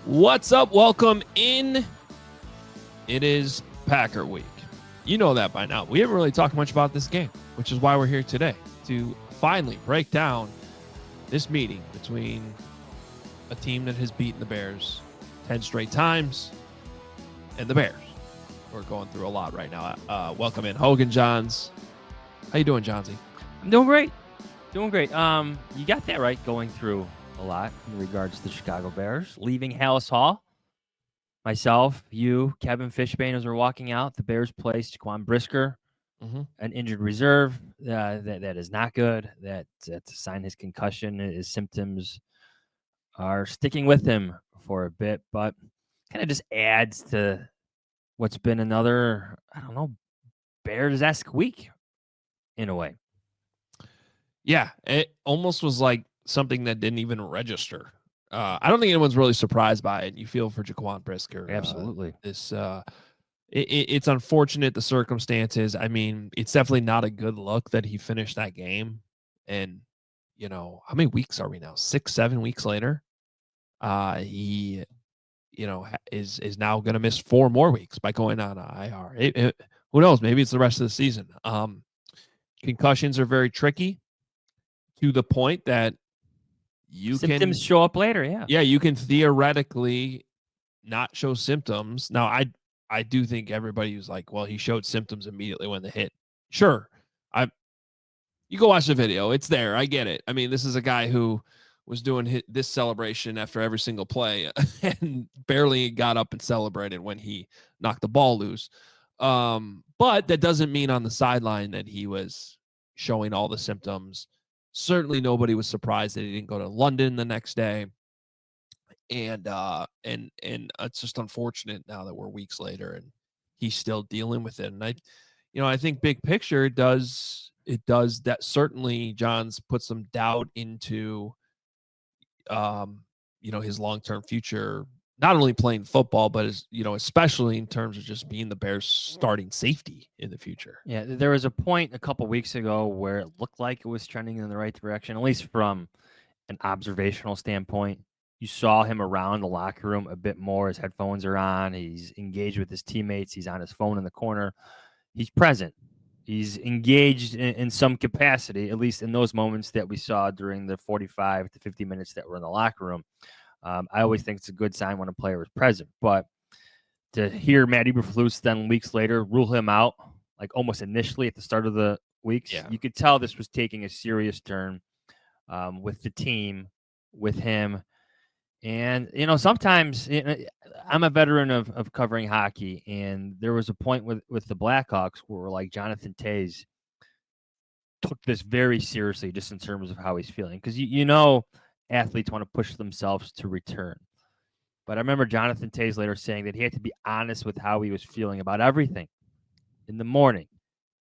What's up? Welcome in. It is Packer Week. You know that by now. We haven't really talked much about this game, which is why we're here today to finally break down this meeting between a team that has beaten the Bears 10 straight times and the Bears. We're going through a lot right now. Welcome in, Hoge and Jahns. How you doing, Johnsy? I'm doing great. You got that right, going through a lot in regards to the Chicago Bears. Leaving Hallis Hall, myself, you, Kevin Fishbane, as we're walking out, the Bears placed Jaquan Brisker, an injured reserve. That is not good. That's a sign his concussion, his symptoms are sticking with him for a bit, but kind of just adds to what's been another, Bears-esque week in a way. Yeah, it almost was like something that didn't even register. I don't think anyone's really surprised by it. You feel for Jaquan Brisker. Absolutely. It's unfortunate, the circumstances. I mean, it's definitely not a good look that he finished that game. And, how many weeks are we now? 6-7 weeks later. He, is now going to miss 4 more weeks by going on IR. Who knows? Maybe it's the rest of the season. Concussions are very tricky, to the point that symptoms show up later. Yeah, you can theoretically not show symptoms. Now, I do think everybody was like, well, he showed symptoms immediately when the hit. Sure. You go watch the video. It's there. I get it. I mean, this is a guy who was doing this celebration after every single play and barely got up and celebrated when he knocked the ball loose. But that doesn't mean on the sideline that he was showing all the symptoms. Certainly nobody was surprised that he didn't go to London the next day. And it's just unfortunate now that we're weeks later and he's still dealing with it. And I think big picture it does that. Certainly Jahns put some doubt into his long-term future, not only playing football, but especially in terms of just being the Bears starting safety in the future. Yeah, there was a point a couple weeks ago where it looked like it was trending in the right direction, at least from an observational standpoint. You saw him around the locker room a bit more. His headphones are on. He's engaged with his teammates. He's on his phone in the corner. He's present. He's engaged in some capacity, at least in those moments that we saw during the 45 to 50 minutes that were in the locker room. I always think it's a good sign when a player is present. But to hear Matt Eberflus then weeks later rule him out, like almost initially at the start of the weeks, you could tell this was taking a serious turn with the team, with him. And, sometimes I'm a veteran of covering hockey, and there was a point with the Blackhawks where like Jonathan Toews took this very seriously just in terms of how he's feeling. Because, athletes want to push themselves to return. But I remember Jonathan Toews later saying that he had to be honest with how he was feeling about everything in the morning,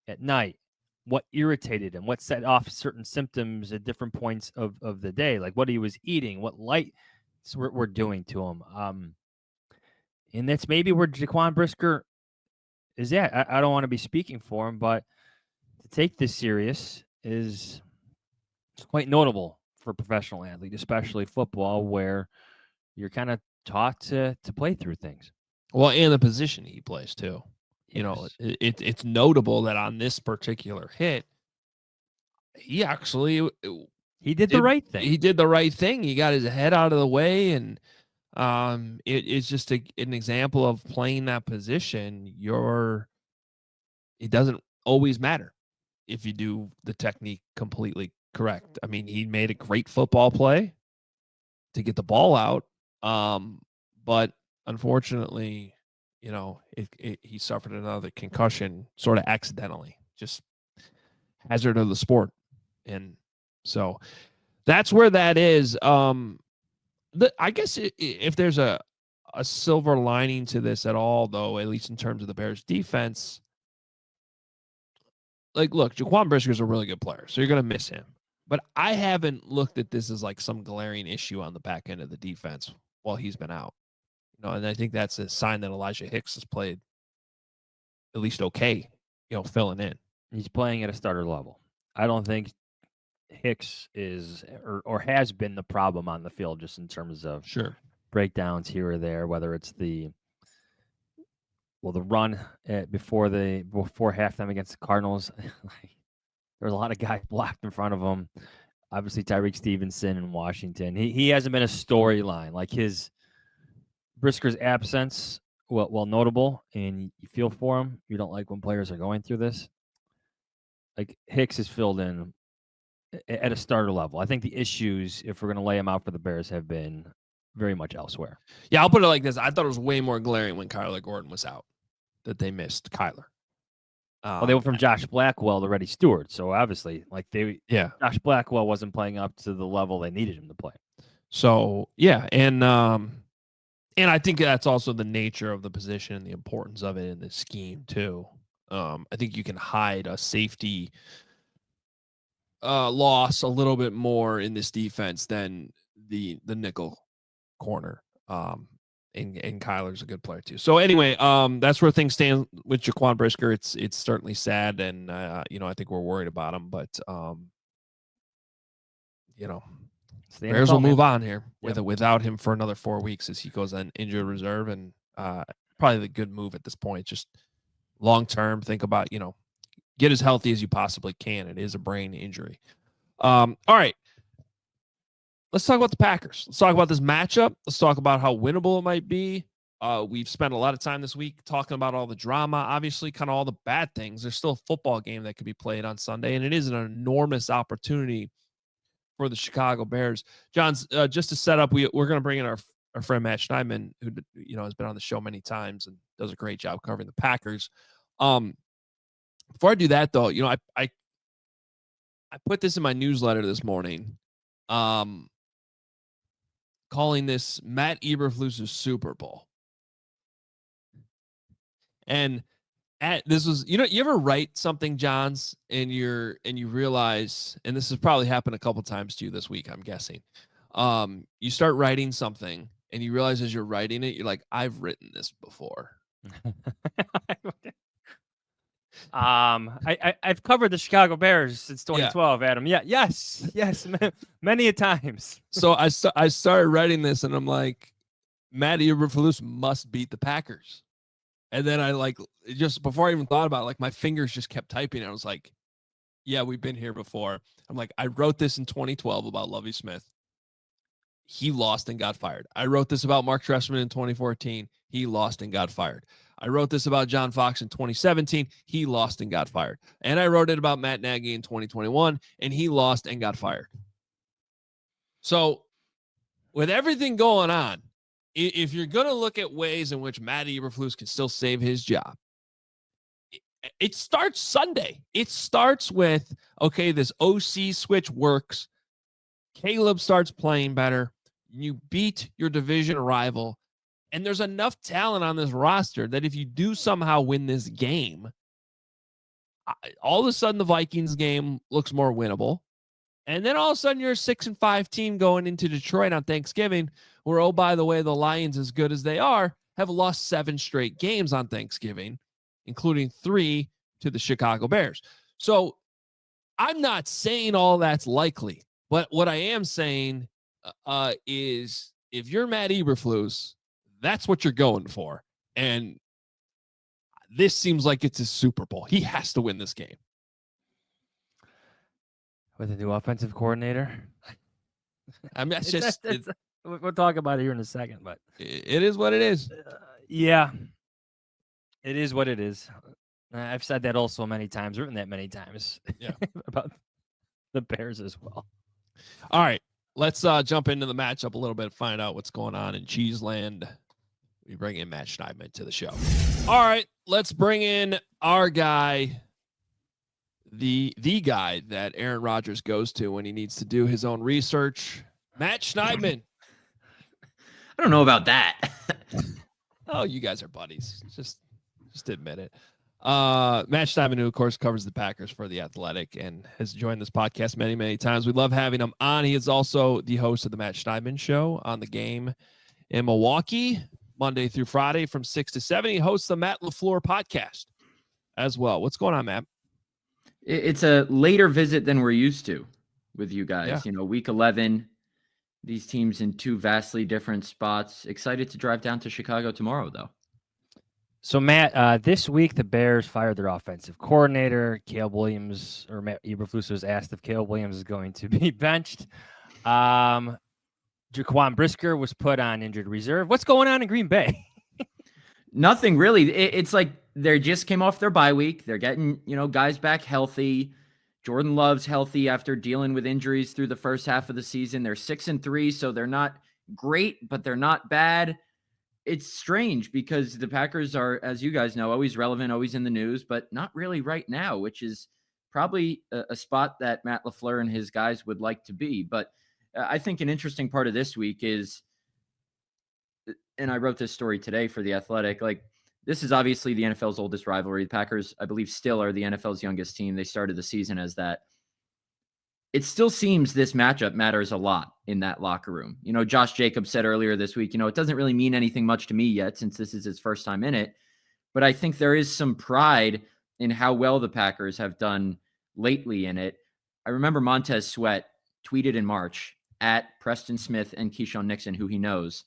at night, what irritated him, what set off certain symptoms at different points of the day, like what he was eating, what light we're doing to him. And that's maybe where Jaquan Brisker is at. I don't want to be speaking for him, but to take this serious is quite notable for a professional athlete, especially football, where you're kind of taught to play through things. Well, and the position he plays too. Yes. It's notable that on this particular hit, he actually did the right thing. He did the right thing. He got his head out of the way, and it's just an example of playing that position. It doesn't always matter if you do the technique completely correct. I mean, he made a great football play to get the ball out, but unfortunately, he suffered another concussion sort of accidentally, just hazard of the sport. And so that's where that is. I guess if there's a silver lining to this at all, though, at least in terms of the Bears defense, like, look, Jaquan Brisker is a really good player, so you're going to miss him. But I haven't looked at this as like some glaring issue on the back end of the defense while he's been out. And I think that's a sign that Elijah Hicks has played at least okay, filling in. He's playing at a starter level. I don't think Hicks is or has been the problem on the field just in terms of breakdowns here or there, whether it's the run before halftime against the Cardinals. There's a lot of guys blocked in front of him. Obviously, Tyreek Stevenson in Washington. He hasn't been a storyline. Like his Brisker's absence, well notable, and you feel for him. You don't like when players are going through this. Like Hicks is filled in at a starter level. I think the issues, if we're going to lay him out for the Bears, have been very much elsewhere. Yeah, I'll put it like this. I thought it was way more glaring when Kyler Gordon was out that they missed Kyler. Well, they went from Josh Blackwell to Reddy Stewart. So obviously, Josh Blackwell wasn't playing up to the level they needed him to play. So, yeah. And I think that's also the nature of the position and the importance of it in the scheme too. I think you can hide a safety loss a little bit more in this defense than the nickel corner. And Kyler's a good player too. So anyway, that's where things stand with Jaquan Brisker. It's certainly sad, and I think we're worried about him, but Bears will move on here without him for another 4 weeks as he goes on injured reserve, and probably the good move at this point. Just long term, think about get as healthy as you possibly can. It is a brain injury. All right. Let's talk about the Packers. Let's talk about this matchup. Let's talk about how winnable it might be. We've spent a lot of time this week talking about all the drama, obviously, kind of all the bad things. There's still a football game that could be played on Sunday, and it is an enormous opportunity for the Chicago Bears. Jahns, just to set up, we're going to bring in our friend Matt Schneidman, who has been on the show many times and does a great job covering the Packers. Before I do that, though, I put this in my newsletter this morning. Calling this Matt Eberflus's Super Bowl. And this was, you ever write something, Jahns, and you realize, and this has probably happened a couple times to you this week, I'm guessing. You start writing something and you realize as you're writing it, you're like, I've written this before. I've covered the Chicago Bears since 2012, Adam. Yeah, yes, many a times. So I started writing this, and I'm like, Matt Eberflus must beat the Packers. And then I just before I even thought about it, my fingers just kept typing. I was like, yeah, we've been here before. I'm like, I wrote this in 2012 about Lovie Smith. He lost and got fired. I wrote this about Mark Trestman in 2014. He lost and got fired. I wrote this about John Fox in 2017. He lost and got fired. And I wrote it about Matt Nagy in 2021, and he lost and got fired. So with everything going on, if you're going to look at ways in which Matt Eberflus can still save his job, it starts Sunday. It starts with, okay, this OC switch works. Caleb starts playing better. You beat your division rival. And there's enough talent on this roster that if you do somehow win this game, all of a sudden the Vikings game looks more winnable. And then all of a sudden you're a 6-5 team going into Detroit on Thanksgiving, where, oh, by the way, the Lions, as good as they are, have lost 7 straight games on Thanksgiving, including 3 to the Chicago Bears. So I'm not saying all that's likely, but what I am saying is if you're Matt Eberflus, that's what you're going for. And this seems like it's his Super Bowl. He has to win this game. With a new offensive coordinator? I mean, we'll talk about it here in a second, but it is what it is. Yeah, it is what it is. I've said that also many times, written that many times about the Bears as well. All right, let's jump into the matchup a little bit, find out what's going on in Cheeseland. We bring in Matt Schneidman to the show. All right, let's bring in our guy, the guy that Aaron Rodgers goes to when he needs to do his own research, Matt Schneidman. I don't know about that. Oh, you guys are buddies. Just admit it. Matt Schneidman, who of course covers the Packers for The Athletic and has joined this podcast many, many times. We love having him on. He is also the host of the Matt Schneidman Show on The Game in Milwaukee, Monday through Friday from 6 to 7. He hosts the Matt LaFleur podcast as well. What's going on, Matt? It's a later visit than we're used to with you guys. Yeah. Week 11, these teams in two vastly different spots. Excited to drive down to Chicago tomorrow, though. So, Matt, this week the Bears fired their offensive coordinator. Caleb Williams, or Matt Eberflus was asked if Caleb Williams is going to be benched. Jaquan Brisker was put on injured reserve. What's going on in Green Bay? Nothing really. It's like they just came off their bye week. They're getting, guys back healthy. Jordan Love's healthy after dealing with injuries through the first half of the season. They're 6-3, so they're not great, but they're not bad. It's strange because the Packers are, as you guys know, always relevant, always in the news, but not really right now, which is probably a spot that Matt LaFleur and his guys would like to be. But I think an interesting part of this week is, and I wrote this story today for The Athletic, like this is obviously the NFL's oldest rivalry. The Packers, I believe, still are the NFL's youngest team. They started the season as that. It still seems this matchup matters a lot in that locker room. Josh Jacobs said earlier this week, it doesn't really mean anything much to me yet since this is his first time in it. But I think there is some pride in how well the Packers have done lately in it. I remember Montez Sweat tweeted in March at Preston Smith and Keyshawn Nixon, who he knows,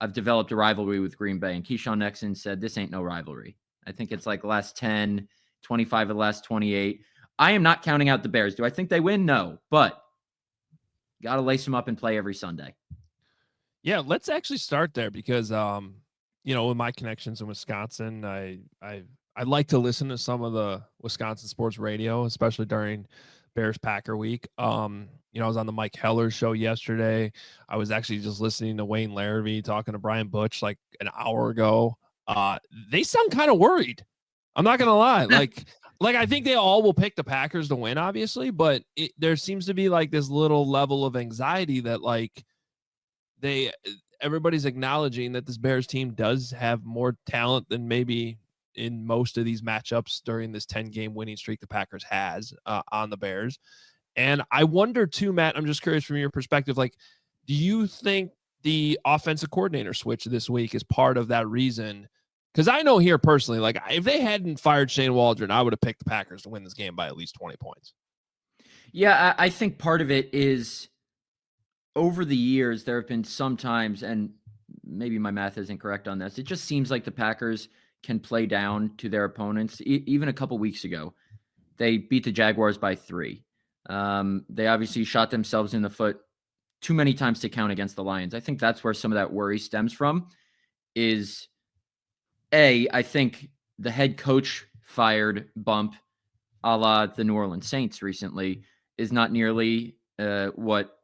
I've developed a rivalry with Green Bay. And Keyshawn Nixon said, this ain't no rivalry. I think it's like the last 10, 25 of the last 28. I am not counting out the Bears. Do I think they win? No, but got to lace them up and play every Sunday. Yeah, let's actually start there because, with my connections in Wisconsin, I like to listen to some of the Wisconsin sports radio, especially during Bears Packer week. I was on the Mike Heller show yesterday. I was actually just listening to Wayne Larrabee talking to Brian Butch like an hour ago. They sound kind of worried. I'm not going to lie. Like I think they all will pick the Packers to win, obviously, but there seems to be like this little level of anxiety that like everybody's acknowledging that this Bears team does have more talent than maybe in most of these matchups during this 10-game winning streak the Packers has on the Bears. And I wonder too, Matt, I'm just curious from your perspective, like, do you think the offensive coordinator switch this week is part of that reason? Because I know here personally, like if they hadn't fired Shane Waldron, I would have picked the Packers to win this game by at least 20 points. Yeah, I think part of it is over the years, there have been some times, and maybe my math isn't correct on this, it just seems like the Packers can play down to their opponents. Even a couple weeks ago, they beat the Jaguars by 3. They obviously shot themselves in the foot too many times to count against the Lions. I think that's where some of that worry stems from is, I think the head coach fired bump a la the New Orleans Saints recently is not nearly what,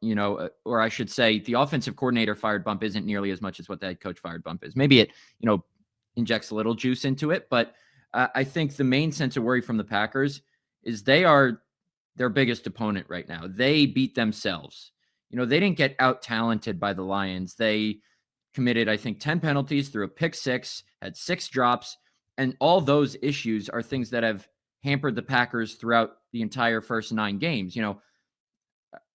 or I should say the offensive coordinator fired bump isn't nearly as much as what the head coach fired bump is. Maybe it, injects a little juice into it, but I think the main sense of worry from the Packers is they are their biggest opponent right now. They beat themselves. They didn't get out-talented by the Lions. They committed, I think, 10 penalties, threw a pick 6, had 6 drops, and all those issues are things that have hampered the Packers throughout the entire first 9 games.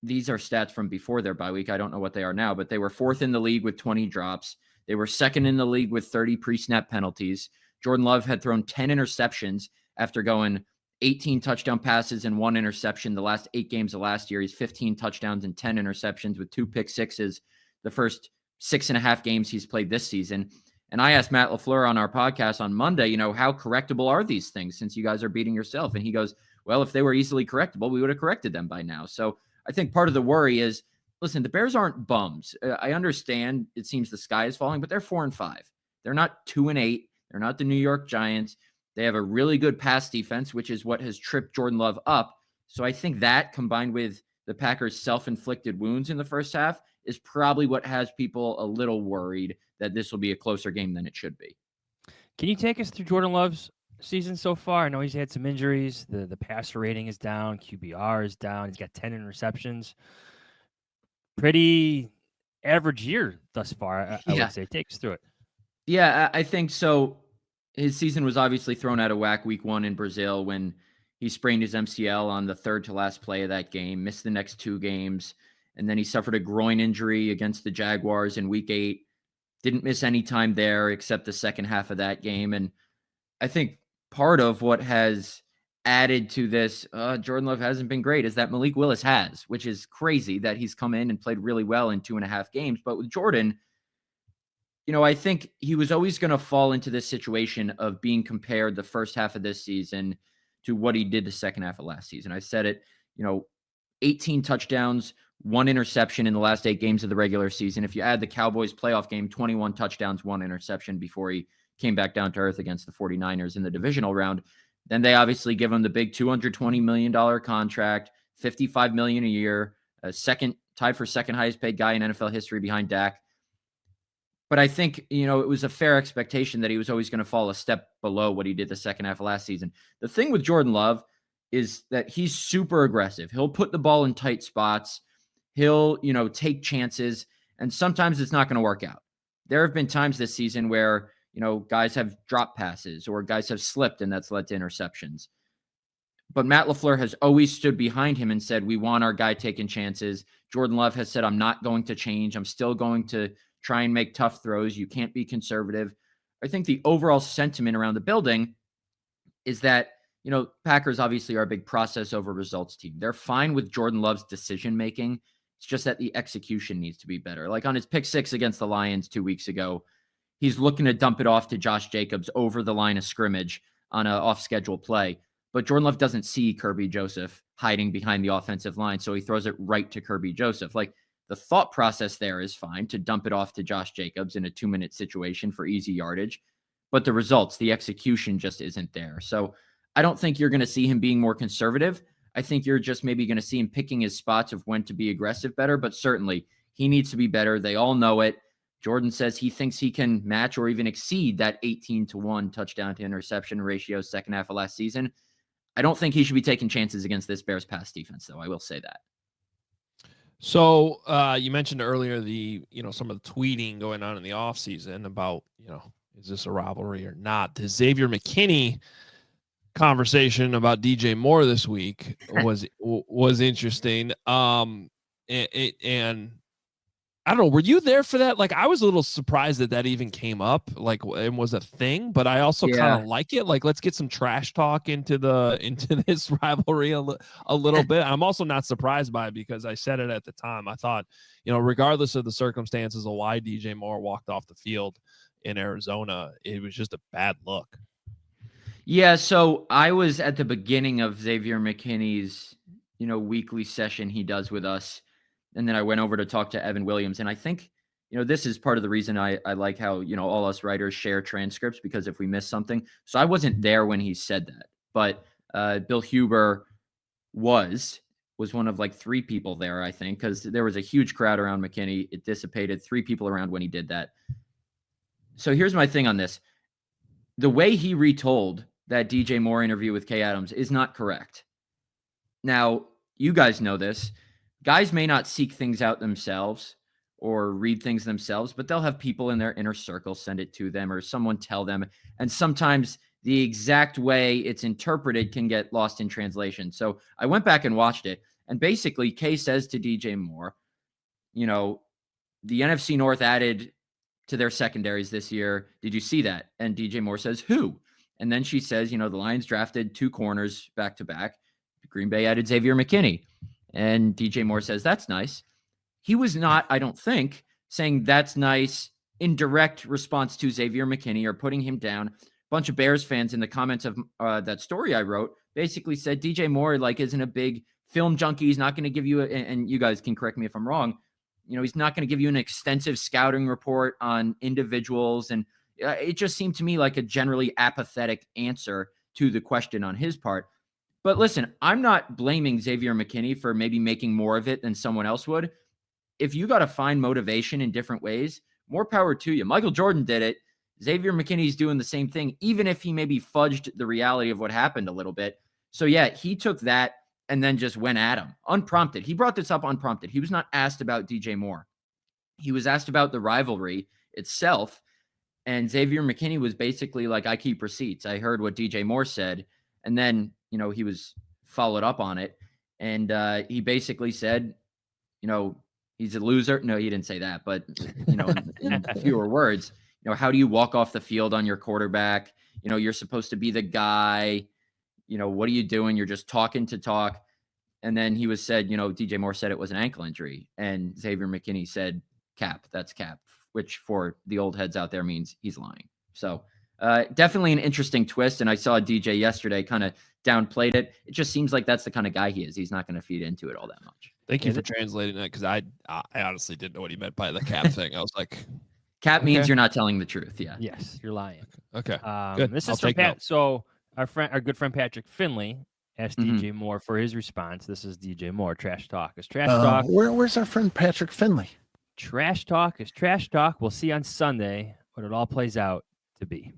These are stats from before their bye week. I don't know what they are now, but they were 4th in the league with 20 drops. They were 2nd in the league with 30 pre-snap penalties. Jordan Love had thrown 10 interceptions after going 18 touchdown passes and 1 interception the last 8 games of last year. He's 15 touchdowns and 10 interceptions with 2 pick 6s the first 6.5 games he's played this season. And I asked Matt LaFleur on our podcast on Monday, how correctable are these things since you guys are beating yourself? And he goes, well, if they were easily correctable, we would have corrected them by now. So I think part of the worry is, listen, the Bears aren't bums. I understand it seems the sky is falling, but they're 4-5. They're not 2-8. They're not the New York Giants. They have a really good pass defense, which is what has tripped Jordan Love up. So I think that combined with the Packers' self-inflicted wounds in the first half is probably what has people a little worried that this will be a closer game than it should be. Can you take us through Jordan Love's season so far? I know he's had some injuries. The passer rating is down. QBR is down. He's got 10 interceptions. Pretty average year thus far, I would say. Take us through it. Yeah, I think so. His season was obviously thrown out of whack week 1 in Brazil when he sprained his MCL on the 3rd to last play of that game, missed the next 2 games, and then he suffered a groin injury against the Jaguars in week 8. Didn't miss any time there except the second half of that game. And I think part of what has added to this, Jordan Love hasn't been great, is that Malik Willis has, which is crazy that he's come in and played really well in 2.5 games. But with Jordan, I think he was always going to fall into this situation of being compared the first half of this season to what he did the second half of last season. I said it, 18 touchdowns, 1 interception in the last 8 games of the regular season. If you add the Cowboys playoff game, 21 touchdowns, 1 interception before he came back down to earth against the 49ers in the divisional round. Then they obviously give him the big $220 million contract, $55 million a year, tied for second highest paid guy in NFL history behind Dak. But I think, it was a fair expectation that he was always going to fall a step below what he did the second half of last season. The thing with Jordan Love is that he's super aggressive. He'll put the ball in tight spots. He'll, take chances, and sometimes it's not going to work out. There have been times this season where, guys have dropped passes or guys have slipped, and that's led to interceptions. But Matt LaFleur has always stood behind him and said, we want our guy taking chances. Jordan Love has said, I'm not going to change. I'm still going to try and make tough throws. You can't be conservative. I think the overall sentiment around the building is that, Packers obviously are a big process over results team. They're fine with Jordan Love's decision-making. It's just that the execution needs to be better. Like on his pick 6 against the Lions 2 weeks ago, he's looking to dump it off to Josh Jacobs over the line of scrimmage on an off-schedule play. But Jordan Love doesn't see Kirby Joseph hiding behind the offensive line, so he throws it right to Kirby Joseph. Like, the thought process there is fine to dump it off to Josh Jacobs in a 2-minute situation for easy yardage, but the results, the execution just isn't there. So I don't think you're going to see him being more conservative. I think you're just maybe going to see him picking his spots of when to be aggressive better, but certainly he needs to be better. They all know it. Jordan says he thinks he can match or even exceed that 18-1 touchdown to interception ratio second half of last season. I don't think he should be taking chances against this Bears pass defense, though. I will say that. So you mentioned earlier some of the tweeting going on in the offseason about, is this a rivalry or not? The Xavier McKinney conversation about DJ Moore this week was interesting. And I don't know, were you there for that? Like, I was a little surprised that even came up, like, and was a thing, but I also kind of like it. Like, let's get some trash talk into this rivalry a little bit. I'm also not surprised by it because I said it at the time. I thought, regardless of the circumstances of why DJ Moore walked off the field in Arizona, it was just a bad look. Yeah, so I was at the beginning of Xavier McKinney's, weekly session he does with us. And then I went over to talk to Evan Williams. And I think, this is part of the reason I like how, all us writers share transcripts, because if we miss something. So I wasn't there when he said that. But Bill Huber was one of like 3 people there, I think, because there was a huge crowd around McKinney. It dissipated. 3 people around when he did that. So here's my thing on this. The way he retold that DJ Moore interview with Kay Adams is not correct. Now, you guys know this. Guys may not seek things out themselves or read things themselves, but they'll have people in their inner circle send it to them or someone tell them. And sometimes the exact way it's interpreted can get lost in translation. So I went back and watched it. And basically, Kay says to DJ Moore, the NFC North added to their secondaries this year. Did you see that? And DJ Moore says, who? And then she says, the Lions drafted 2 corners back to back. Green Bay added Xavier McKinney. And DJ Moore says, that's nice. He was not, I don't think, saying that's nice in direct response to Xavier McKinney or putting him down. A bunch of Bears fans in the comments of that story I wrote basically said DJ Moore isn't a big film junkie. He's not going to give you, and you guys can correct me if I'm wrong, he's not going to give you an extensive scouting report on individuals. And it just seemed to me like a generally apathetic answer to the question on his part. But listen, I'm not blaming Xavier McKinney for maybe making more of it than someone else would. If you got to find motivation in different ways, more power to you. Michael Jordan did it. Xavier McKinney's doing the same thing, even if he maybe fudged the reality of what happened a little bit. So yeah, he took that and then just went at him unprompted. He brought this up unprompted. He was not asked about DJ Moore. He was asked about the rivalry itself. And Xavier McKinney was basically like, I keep receipts. I heard what DJ Moore said. And then, he was followed up on it. And he basically said, he's a loser. No, he didn't say that. But, in fewer words, how do you walk off the field on your quarterback? You're supposed to be the guy. what are you doing? You're just talking to talk. And then he was said, DJ Moore said it was an ankle injury. And Xavier McKinney said, cap, that's cap, which for the old heads out there means he's lying. So definitely an interesting twist. And I saw DJ yesterday kind of downplayed it. It just seems like that's the kind of guy he is. He's not going to feed into it all that much. Thank you for translating that, because I honestly didn't know what he meant by the cap thing. I was like, cap means you're not telling the truth. Yeah. Yes, you're lying. Okay. Good. This I'll is from take Pat. note. So our good friend Patrick Finley asked DJ Moore for his response. This is DJ Moore. Trash talk is trash talk. Where's our friend Patrick Finley? Trash talk is trash talk. We'll see on Sunday what it all plays out to be.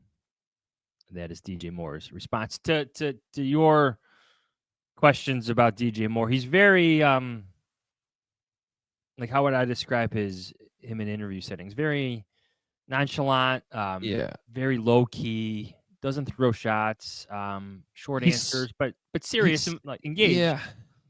That is DJ Moore's response to your questions about DJ Moore. He's very like, how would I describe him in interview settings? Very nonchalant, very low key, doesn't throw shots, short answers, but serious and like engaged. Yeah.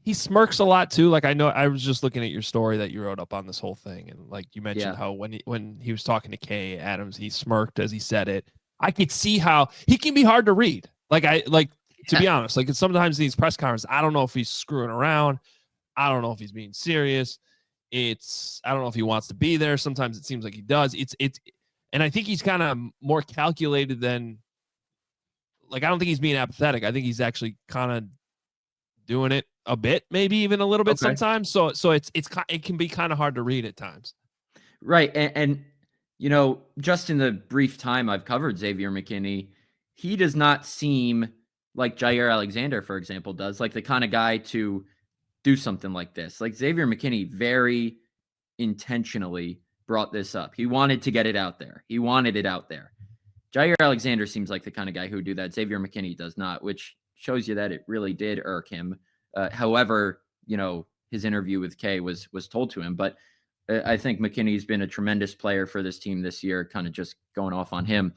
He smirks a lot too. Like, I know I was just looking at your story that you wrote up on this whole thing, and like you mentioned how when he was talking to Kay Adams, he smirked as he said it. I could see how he can be hard to read. To be honest, like sometimes in these press conferences, I don't know if he's screwing around. I don't know if he's being serious. I don't know if he wants to be there. Sometimes it seems like he does. And I think he's kind of more calculated than, like, I don't think he's being apathetic. I think he's actually kind of doing it a bit, maybe even a little bit sometimes. So it can be kind of hard to read at times. Right. And just in the brief time I've covered Xavier McKinney, he does not seem like Jair Alexander, for example, does, like the kind of guy to do something like this. Like Xavier McKinney very intentionally brought this up. He wanted to get it out there. He wanted it out there. Jair Alexander seems like the kind of guy who would do that. Xavier McKinney does not, which shows you that it really did irk him. However, his interview with Kay was told to him. But I think McKinney's been a tremendous player for this team this year, kind of just going off on him.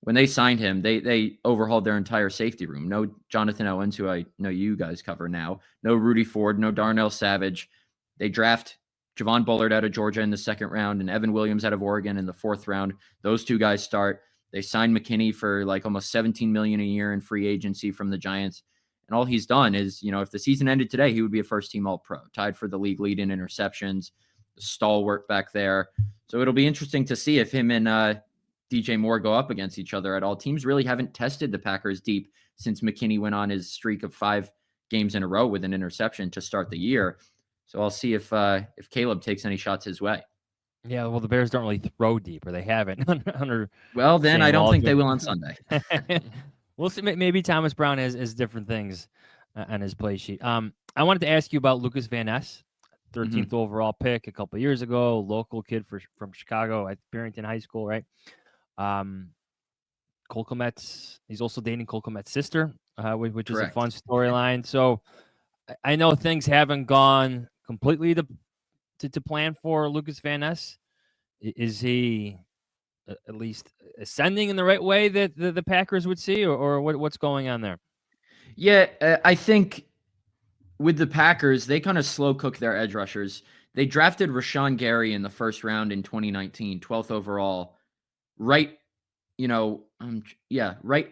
When they signed him, they overhauled their entire safety room. No Jonathan Owens, who I know you guys cover now. No Rudy Ford, no Darnell Savage. They draft Javon Bullard out of Georgia in the second round and Evan Williams out of Oregon in the fourth round. Those two guys start. They signed McKinney for like almost $17 million a year in free agency from the Giants. And all he's done is, if the season ended today, he would be a first-team All-Pro, tied for the league lead in interceptions, the stalwart back there. So it'll be interesting to see if him and DJ Moore go up against each other at all. Teams really haven't tested the Packers deep since McKinney went on his streak of 5 games in a row with an interception to start the year. So I'll see if Caleb takes any shots his way. Yeah, well, the Bears don't really throw deep, or they haven't. Well, then I don't think they will on Sunday. We'll see. Maybe Thomas Brown has different things on his play sheet. I wanted to ask you about Lucas Van Ness, 13th overall pick a couple of years ago, local kid from Chicago at Barrington High School, right? Cole Kmet's, he's also dating Cole Kmet's sister, which is a fun storyline. So I know things haven't gone completely to plan for Lucas Van Ness. Is he at least ascending in the right way that the Packers would see, or what's going on there? Yeah, I think with the Packers, they kind of slow cook their edge rushers. They drafted Rashawn Gary in the first round in 2019, 12th overall, right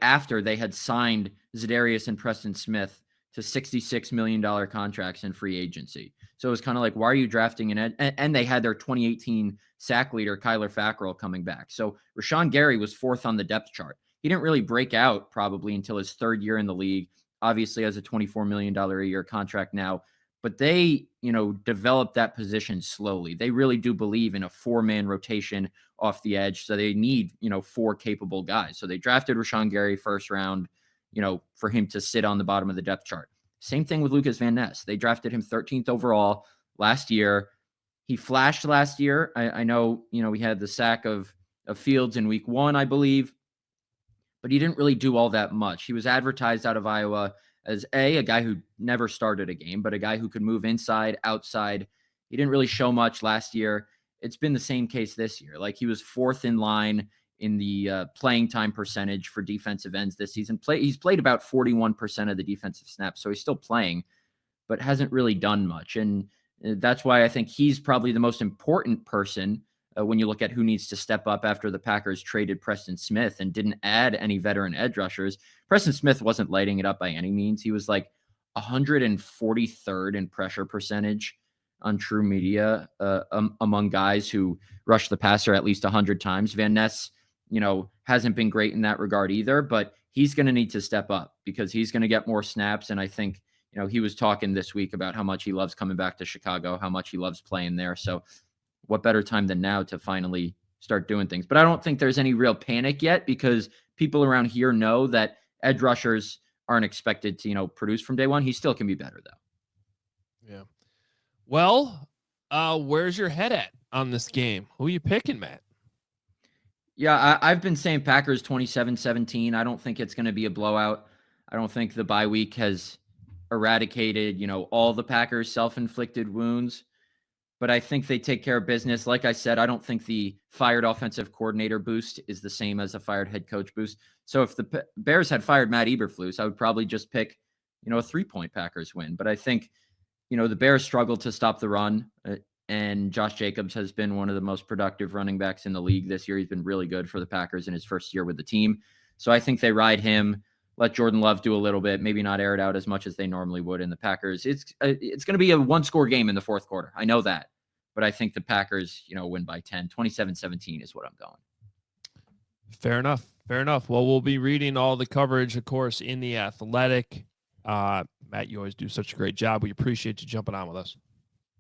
after they had signed Za'Darius and Preston Smith to $66 million contracts in free agency. So it was kind of like, why are you drafting an edge? And they had their 2018 sack leader, Kyler Fackrell, coming back. So Rashawn Gary was 4th on the depth chart. He didn't really break out probably until his 3rd year in the league. Obviously has a $24 million a year contract now, but they, developed that position slowly. They really do believe in a 4-man rotation off the edge. So they need, 4 capable guys. So they drafted Rashawn Gary first round, for him to sit on the bottom of the depth chart. Same thing with Lucas Van Ness. They drafted him 13th overall last year. He flashed last year. I know, we had the sack of Fields in week 1, I believe, but he didn't really do all that much. He was advertised out of Iowa as a guy who never started a game, but a guy who could move inside, outside. He didn't really show much last year. It's been the same case this year. Like, he was 4th in line in the playing time percentage for defensive ends this season. He's played about 41% of the defensive snaps, so he's still playing, but hasn't really done much. And that's why I think he's probably the most important person when you look at who needs to step up after the Packers traded Preston Smith and didn't add any veteran edge rushers. Preston Smith wasn't lighting it up by any means. He was like 143rd in pressure percentage on True Media among guys who rush the passer at least 100 times. Van Ness, hasn't been great in that regard either, but he's going to need to step up because he's going to get more snaps. And I think, he was talking this week about how much he loves coming back to Chicago, how much he loves playing there. So what better time than now to finally start doing things? But I don't think there's any real panic yet because people around here know that edge rushers aren't expected to, produce from day one. He still can be better though. Yeah. Well, where's your head at on this game? Who are you picking, Matt? Yeah, I've been saying Packers 27-17. I don't think it's going to be a blowout. I don't think the bye week has eradicated, all the Packers' self-inflicted wounds. But I think they take care of business. Like I said, I don't think the fired offensive coordinator boost is the same as a fired head coach boost. So if the Bears had fired Matt Eberflus, I would probably just pick, a 3-point Packers win. But I think, the Bears struggled to stop the run. And Josh Jacobs has been one of the most productive running backs in the league this year. He's been really good for the Packers in his first year with the team. So I think they ride him, let Jordan Love do a little bit, maybe not air it out as much as they normally would in the Packers. It's going to be a one-score game in the fourth quarter. I know that. But I think the Packers, win by 10. 27-17 is what I'm going. Fair enough. Fair enough. Well, we'll be reading all the coverage, of course, in The Athletic. Matt, you always do such a great job. We appreciate you jumping on with us.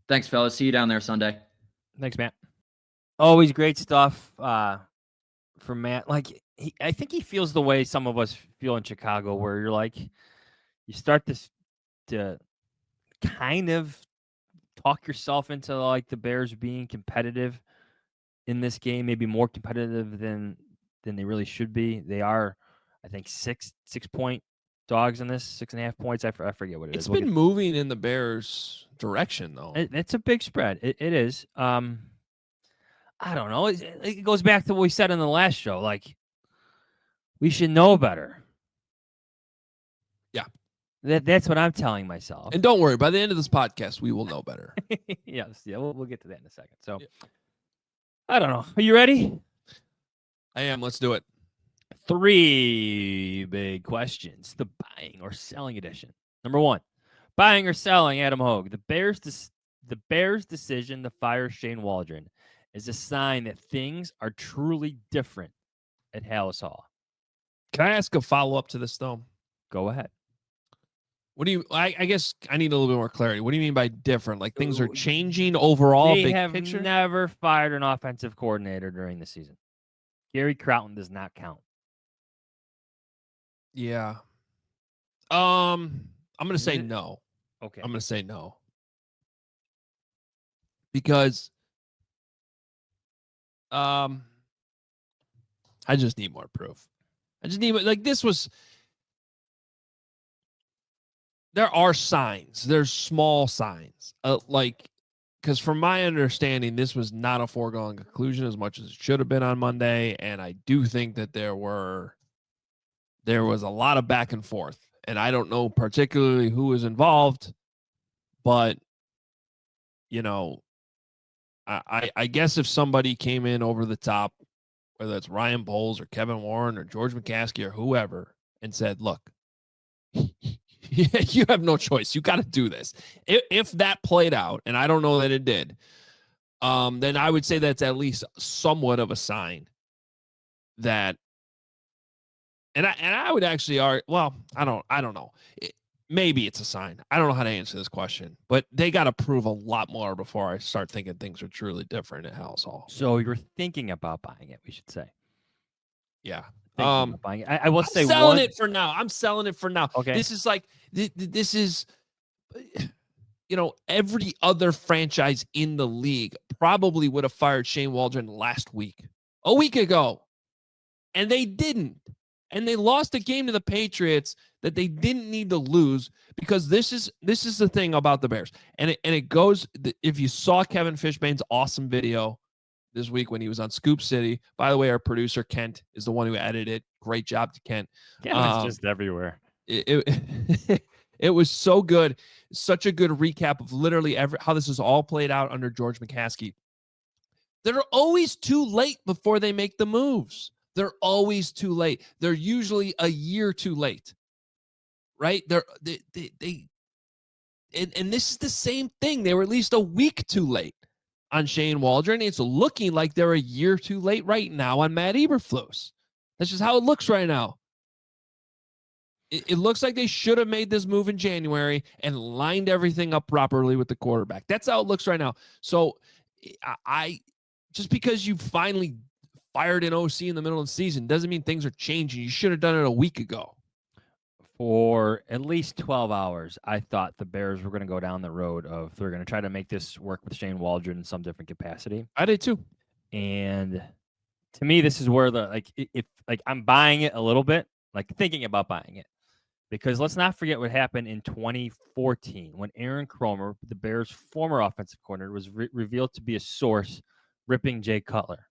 Thanks, fellas. See you down there Sunday. Thanks, Matt. Always great stuff from Matt. Like, I think he feels the way some of us feel in Chicago, where you're like, you start to kind of talk yourself into like the Bears being competitive in this game, maybe more competitive than they really should be. They are, I think, 6-point dogs in this, 6.5 points. I forget what it is. It's been moving in the Bears' direction, though. It's a big spread. It is. I don't know. It goes back to what we said in the last show. Like, we should know better. Yeah. That's what I'm telling myself. And don't worry, by the end of this podcast, we will know better. Yes. Yeah, we'll get to that in a second. So, I don't know. Are you ready? I am. Let's do it. 3 big questions. The buying or selling edition. Number 1, buying or selling Adam Hoge. The Bears' decision to fire Shane Waldron is a sign that things are truly different at Hallis Hall. Can I ask a follow-up to this, though? Go ahead. What do you? I guess I need a little bit more clarity. What do you mean by different? Like things are changing overall? They big have picture? never fired an offensive coordinator during the season. Gary Crowton does not count. Yeah. I'm gonna say no. Okay. I'm gonna say no. Because I just need more proof. I just need this was. There are signs. There's small signs. Because from my understanding, this was not a foregone conclusion as much as it should have been on Monday. And I do think that there was a lot of back and forth. And I don't know particularly who was involved, but, I guess if somebody came in over the top, whether it's Ryan Bowles or Kevin Warren or George McCaskey or whoever, and said, look, you have no choice. You got to do this. If that played out, and I don't know that it did, then I would say that's at least somewhat of a sign that. And I would actually argue. Well, I don't know. Maybe it's a sign. I don't know how to answer this question, but they got to prove a lot more before I start thinking things are truly different at Hallis Hall. So you're thinking about buying it, we should say. Yeah. Buying it. I will say selling it for now. I'm selling it for now. Okay. This is this is, every other franchise in the league probably would have fired Shane Waldron a week ago, and they didn't. And they lost a game to the Patriots that they didn't need to lose because this is the thing about the Bears. And it goes, if you saw Kevin Fishbane's awesome video this week when he was on Scoop City. By the way, our producer, Kent, is the one who edited it. Great job to Kent. Kevin's just everywhere. It was so good. Such a good recap of literally how this is all played out under George McCaskey. They're always too late before they make the moves. They're always too late. They're usually a year too late, right? And this is the same thing. They were at least a week too late on Shane Waldron. It's looking like they're a year too late right now on Matt Eberflus. That's just how it looks right now. It looks like they should have made this move in January and lined everything up properly with the quarterback. That's how it looks right now. So I just because you finally fired an OC in the middle of the season doesn't mean things are changing. You should have done it a week ago. For at least 12 hours, I thought the Bears were going to go down the road of they're going to try to make this work with Shane Waldron in some different capacity. I did too. And to me, this is where if I'm buying it a little bit, like thinking about buying it. Because let's not forget what happened in 2014 when Aaron Kromer, the Bears' former offensive coordinator, was revealed to be a source ripping Jay Cutler.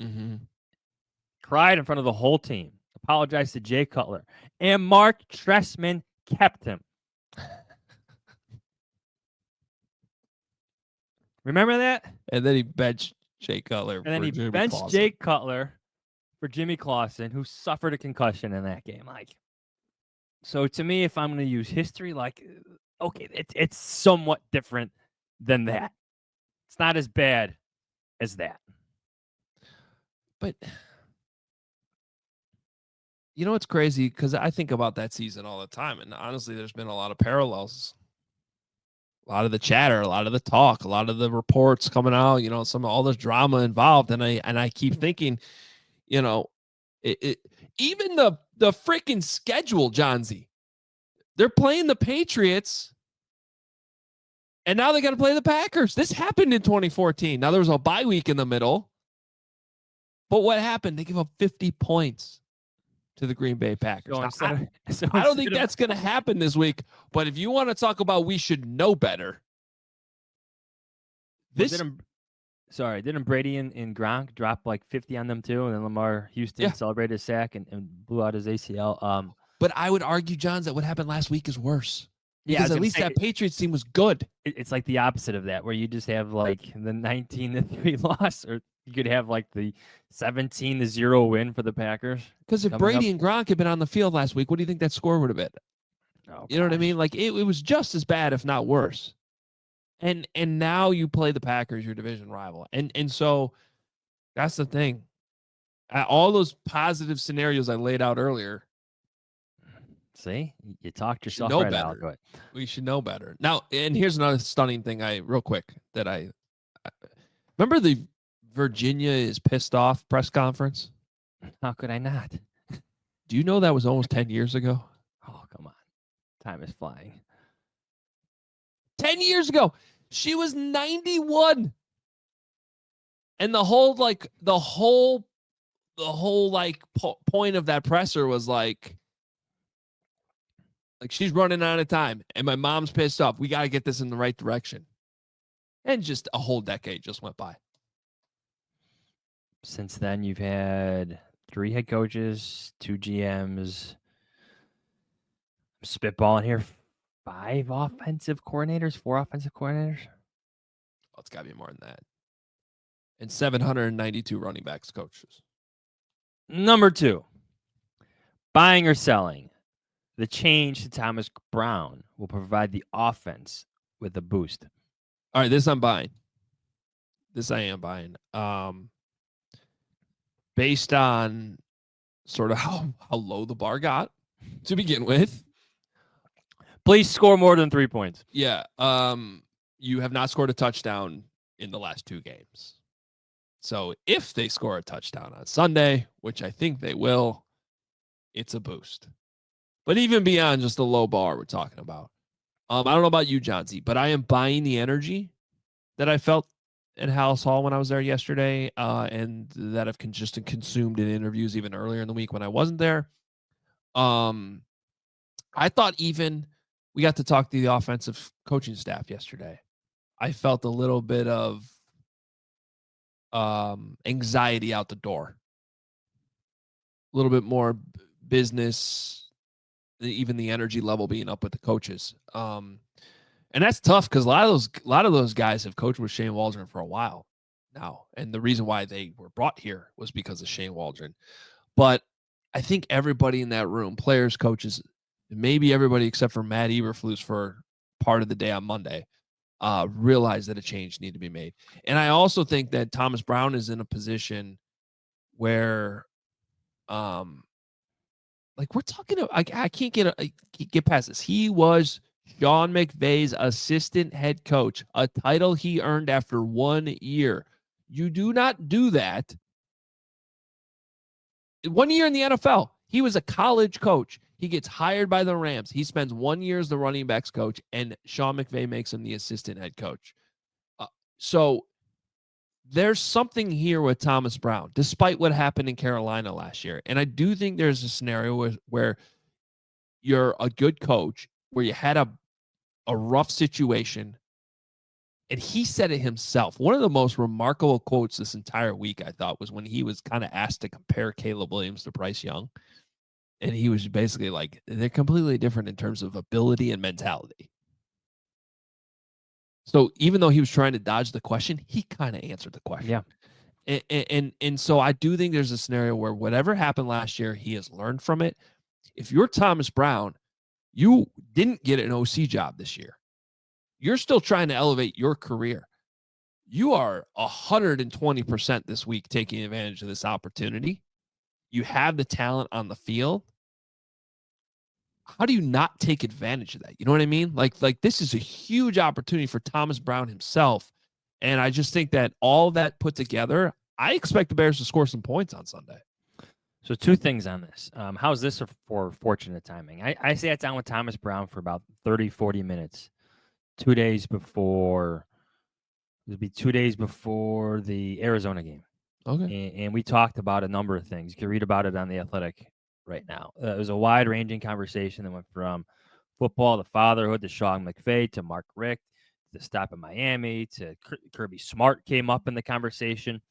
Mm-hmm. Cried in front of the whole team, apologized to Jay Cutler, and Mark Trestman kept him. Remember that? And then he benched Jay Cutler. And then he benched Jay Cutler for Jimmy Clausen, who suffered a concussion in that game. So to me, if I'm going to use history, okay, it's somewhat different than that. It's not as bad as that. But you know what's crazy? Because I think about that season all the time. And honestly, there's been a lot of parallels. A lot of the chatter, a lot of the talk, a lot of the reports coming out, all this drama involved. And I keep thinking, even the freaking schedule, Johnsy. They're playing the Patriots, and now they got to play the Packers. This happened in 2014. Now, there was a bye week in the middle, but what happened? They give up 50 points to the Green Bay Packers. I don't think that's going to happen this week, but if you want to talk about we should know better. Didn't Brady and Gronk drop 50 on them too, and then Lamar Houston celebrated a sack and blew out his ACL? But I would argue, Johns, that what happened last week is worse. Because at least that Patriots team was good. It's like the opposite of that, where you just have the 19-3 loss, or you could have the 17-0 win for the Packers. Because if Brady and Gronk had been on the field last week, what do you think that score would have been? Oh, you know what I mean? It was just as bad, if not worse. And now you play the Packers, your division rival. And so that's the thing. All those positive scenarios I laid out earlier. See, you talked yourself right out. Go ahead. We should know better. Now, and here's another stunning thing real quick that I remember the Virginia is pissed off press conference. How could I not? Do you know that was almost 10 years ago? Oh, come on. Time is flying. 10 years ago. She was 91. And the whole point of that presser was she's running out of time and my mom's pissed off. We got to get this in the right direction. And just a whole decade just went by. Since then, you've had 3 head coaches, 2 GMs, spitballing here, 5 offensive coordinators, 4 offensive coordinators. Oh, it's got to be more than that. And 792 running backs coaches. Number 2, buying or selling. The change to Thomas Brown will provide the offense with a boost. All right, this I'm buying. This I am buying. Based on sort of how low the bar got to begin with. Please score more than 3 points. Yeah. You have not scored a touchdown in the last 2 games. So if they score a touchdown on Sunday, which I think they will, it's a boost. But even beyond just the low bar we're talking about. I don't know about you, Johnsy, but I am buying the energy that I felt at Hallis Hall when I was there yesterday, and that I've just consumed in interviews even earlier in the week when I wasn't there. I thought even we got to talk to the offensive coaching staff yesterday. I felt a little bit of anxiety out the door. A little bit more business, even the energy level being up with the coaches. And that's tough because a lot of those guys have coached with Shane Waldron for a while. now. And the reason why they were brought here was because of Shane Waldron. But I think everybody in that room, players, coaches, maybe everybody except for Matt Eberflus for part of the day on Monday, realized that a change needed to be made. And I also think that Thomas Brown is in a position where, like we're talking, I can't get past this. He was Sean McVay's assistant head coach, a title he earned after 1 year. You do not do that. 1 year in the NFL. He was a college coach. He gets hired by the Rams. He spends 1 year as the running backs coach, and Sean McVay makes him the assistant head coach. So there's something here with Thomas Brown, despite what happened in Carolina last year. And I do think there's a scenario where you're a good coach, where you had a rough situation, and he said it himself. One of the most remarkable quotes this entire week, I thought, was when he was kind of asked to compare Caleb Williams to Bryce Young. And he was basically like, they're completely different in terms of ability and mentality. So even though he was trying to dodge the question, he kind of answered the question. Yeah. And so I do think there's a scenario where whatever happened last year, he has learned from it. If you're Thomas Brown, you didn't get an OC job this year. You're still trying to elevate your career. You are 120% this week taking advantage of this opportunity. You have the talent on the field. How do you not take advantage of that? You know what I mean? Like this is a huge opportunity for Thomas Brown himself. And I just think that all that put together, I expect the Bears to score some points on Sunday. So 2 things on this. How's this for fortunate timing? I sat down with Thomas Brown for about 30, 40 minutes, 2 days before, it would be 2 days before the Arizona game. Okay. And we talked about a number of things. You can read about it on The Athletic right now. It was a wide-ranging conversation that went from football to fatherhood to Sean McVay to Mark Richt to stop in Miami to Kirby Smart came up in the conversation.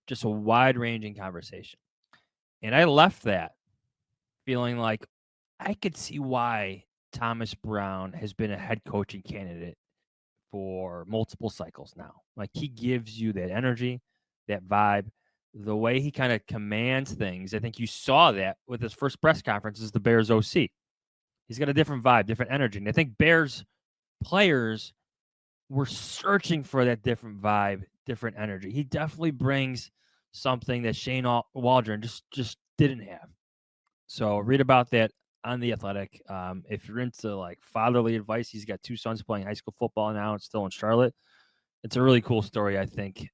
Just a wide-ranging conversation. And I left that feeling like I could see why Thomas Brown has been a head coaching candidate for multiple cycles now. Like he gives you that energy, that vibe, the way he kind of commands things. I think you saw that with his first press conference as the Bears OC. He's got a different vibe, different energy. And I think Bears players were searching for that different vibe, different energy. He definitely brings something that Shane Waldron just didn't have. So read about that on The Athletic. If you're into like fatherly advice, he's got 2 sons playing high school football now. It's still in Charlotte. It's a really cool story, I think.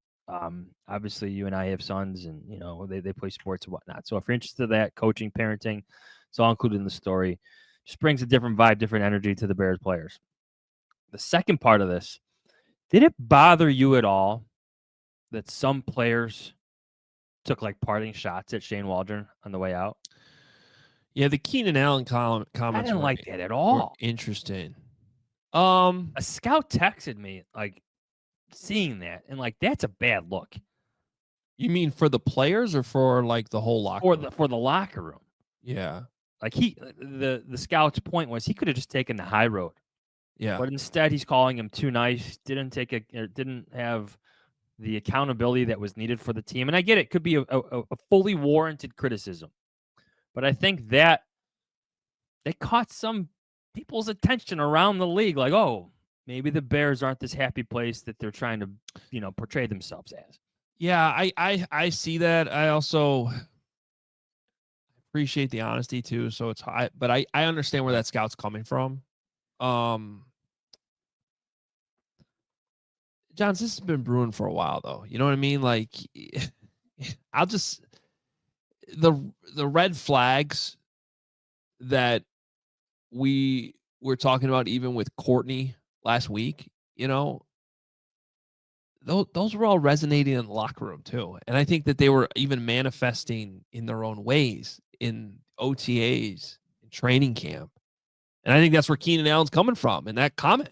Obviously, you and I have sons, and you know they play sports and whatnot. So if you're interested in that, coaching, parenting, it's all included in the story. Just brings a different vibe, different energy to the Bears players. The second part of this, did it bother you at all that some players took like parting shots at Shane Waldron on the way out? Yeah, the Keenan Allen comments. I didn't were, like that at were all. interesting. A scout texted me like seeing that, and like that's a bad look. You mean for the players or for like the whole locker room? For the locker room? Yeah. Like the scout's point was he could have just taken the high road. Yeah. But instead he's calling him too nice, didn't have the accountability that was needed for the team. And I get it, could be a fully warranted criticism. But I think that they caught some people's attention around the league, like, oh, maybe the Bears aren't this happy place that they're trying to, portray themselves as. Yeah, I see that. I also appreciate the honesty too. So it's high, but I understand where that scout's coming from. Jahns, this has been brewing for a while though. You know what I mean? Like I'll just the red flags that we were talking about even with Courtney last week, those were all resonating in the locker room too. And I think that they were even manifesting in their own ways in OTAs, in training camp. And I think that's where Keenan Allen's coming from in that comment.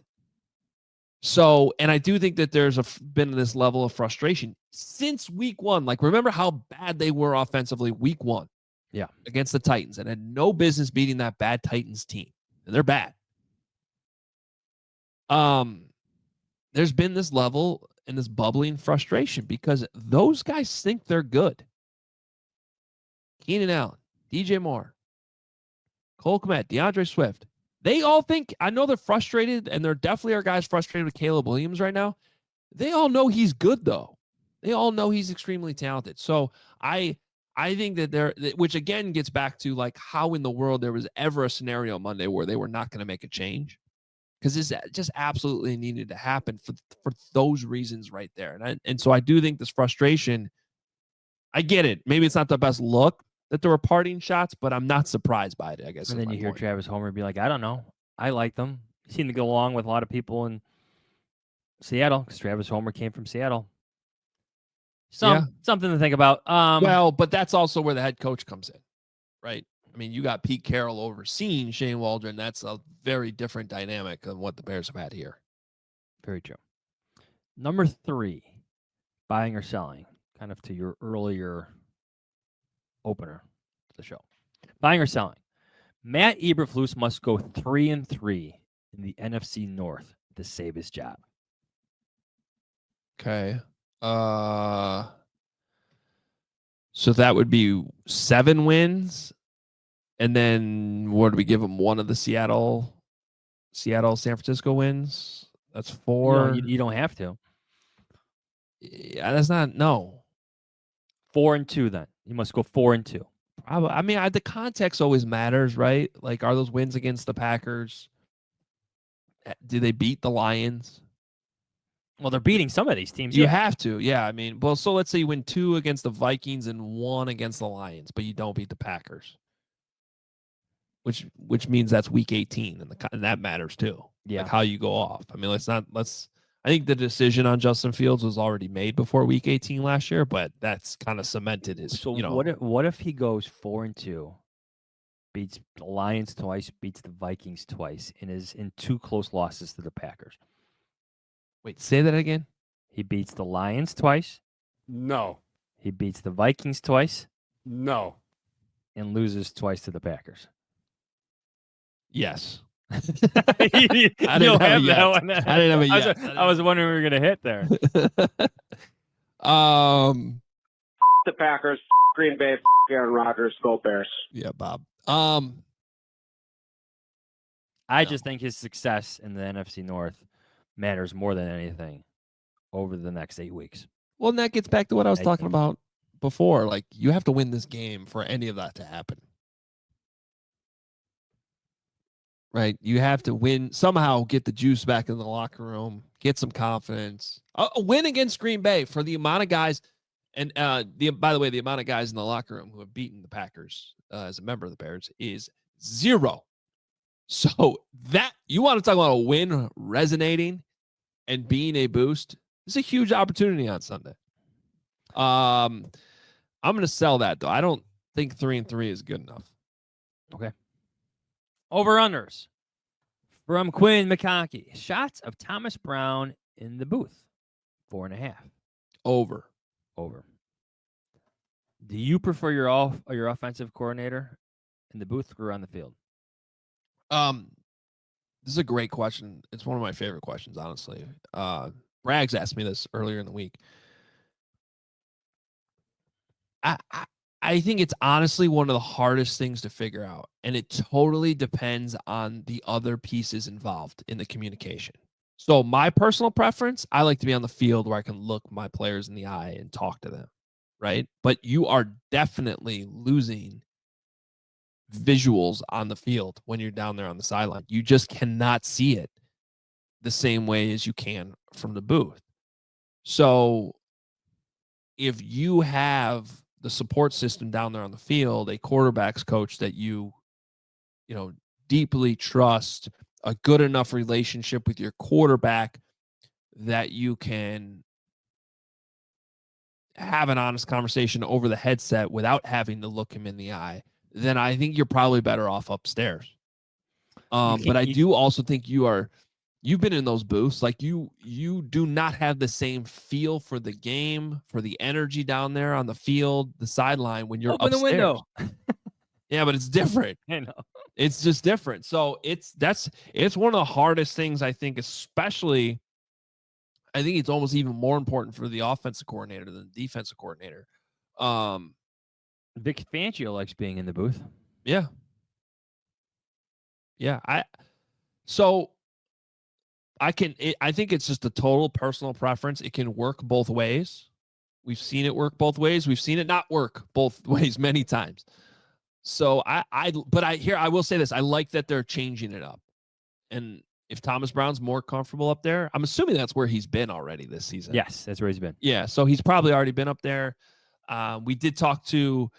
So, and I do think that there's been this level of frustration since week 1. Like, remember how bad they were offensively week 1 against the Titans and had no business beating that bad Titans team. And they're bad. There's been this level and this bubbling frustration because those guys think they're good. Keenan Allen, DJ Moore, Cole Kmet, DeAndre Swift. They all think, I know they're frustrated, and there definitely are guys frustrated with Caleb Williams right now. They all know he's good, though. They all know he's extremely talented. So I think that which again gets back to like how in the world there was ever a scenario Monday where they were not going to make a change, because this just absolutely needed to happen for those reasons right there. And so I do think this frustration, I get it. Maybe it's not the best look that there were parting shots, but I'm not surprised by it, I guess. And then you hear Travis Homer be like, I don't know. I like them. He seemed to go along with a lot of people in Seattle because Travis Homer came from Seattle. Something to think about. Well, but that's also where the head coach comes in, right? I mean, you got Pete Carroll overseeing Shane Waldron. That's a very different dynamic than what the Bears have had here. Very true. Number 3, buying or selling, kind of to your earlier opener to the show. Buying or selling. Matt Eberflus must go 3-3 in the NFC North to save his job. Okay. So that would be 7 wins. And then what do we give him? One of the Seattle, San Francisco wins. That's 4. You don't have to. Yeah, that's not, no. 4-2 then. You must go 4-2. Probably. I mean, the context always matters, right? Like, are those wins against the Packers? Do they beat the Lions? Well, they're beating some of these teams. You have to. Yeah. I mean, well, so let's say you win 2 against the Vikings and 1 against the Lions, but you don't beat the Packers. Which means that's week 18, and that matters too. Yeah. Like how you go off. I mean, I think the decision on Justin Fields was already made before week 18 last year, but that's kind of cemented his, So what if he goes 4-2, beats the Lions twice, beats the Vikings twice, and is in 2 close losses to the Packers? Wait, say that again? He beats the Lions twice. No. He beats the Vikings twice. No. And loses twice to the Packers. Yes. I didn't have that one. I didn't have it yet. I was wondering we were going to hit there. The Packers, Green Bay, Aaron Rodgers, go Bears. Yeah, Bob. I just think his success in the NFC North matters more than anything over the next 8 weeks. Well, and that gets back to what I was talking about before. Like, you have to win this game for any of that to happen. Right? You have to win, somehow get the juice back in the locker room, get some confidence. A win against Green Bay for the amount of guys, and by the way, the amount of guys in the locker room who have beaten the Packers as a member of the Bears is 0. So that, you want to talk about a win resonating and being a boost, it's a huge opportunity on Sunday. I'm going to sell that, though. I don't think 3-3 is good enough. Okay. Over-unders from Quinn McConkey. Shots of Thomas Brown in the booth. 4.5. Over. Do you prefer your offensive coordinator in the booth or on the field? This is a great question. It's one of my favorite questions, honestly. Rags asked me this earlier in the week. I think it's honestly one of the hardest things to figure out, and it totally depends on the other pieces involved in the communication. So my personal preference, I like to be on the field where I can look my players in the eye and talk to them, right? But you are definitely losing visuals on the field when you're down there on the sideline. You just cannot see it the same way as you can from the booth. So if you have the support system down there on the field, a quarterback's coach that you deeply trust, a good enough relationship with your quarterback that you can have an honest conversation over the headset without having to look him in the eye, then I think you're probably better off upstairs. But I do also think you've been in those booths. Like you do not have the same feel for the game, for the energy down there on the field, the sideline when you're Open upstairs. the window. Yeah, but it's different. I know. It's just different. So it's one of the hardest things, I think, especially I think it's almost even more important for the offensive coordinator than the defensive coordinator. Vic Fangio likes being in the booth. Yeah. Yeah. I think it's just a total personal preference. It can work both ways. We've seen it work both ways. We've seen it not work both ways many times. So I will say this. I like that they're changing it up. And if Thomas Brown's more comfortable up there, I'm assuming that's where he's been already this season. Yes, that's where he's been. Yeah. So he's probably already been up there. We did talk to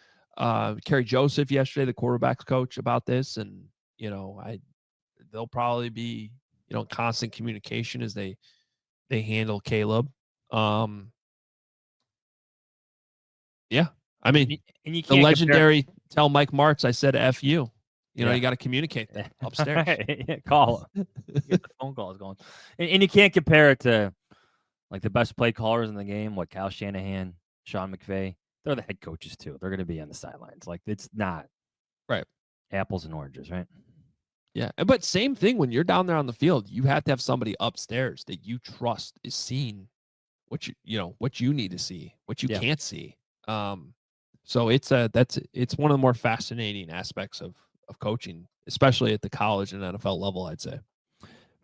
Kerry Joseph yesterday, the quarterback's coach, about this. And, they'll probably be, in constant communication as they handle Caleb. Yeah. I mean, And you the can't legendary tell Mike Martz, I said, F you. Yeah. You got to communicate that upstairs. Yeah, call. Get the phone calls going. And you can't compare it to like the best play callers in the game, like Kyle Shanahan, Sean McVay. They're the head coaches too. They're going to be on the sidelines. Like it's not right. Apples and oranges, right? Yeah. But same thing when you're down there on the field, you have to have somebody upstairs that you trust is seeing what you need to see, what you can't see. So it's one of the more fascinating aspects of coaching, especially at the college and NFL level, I'd say.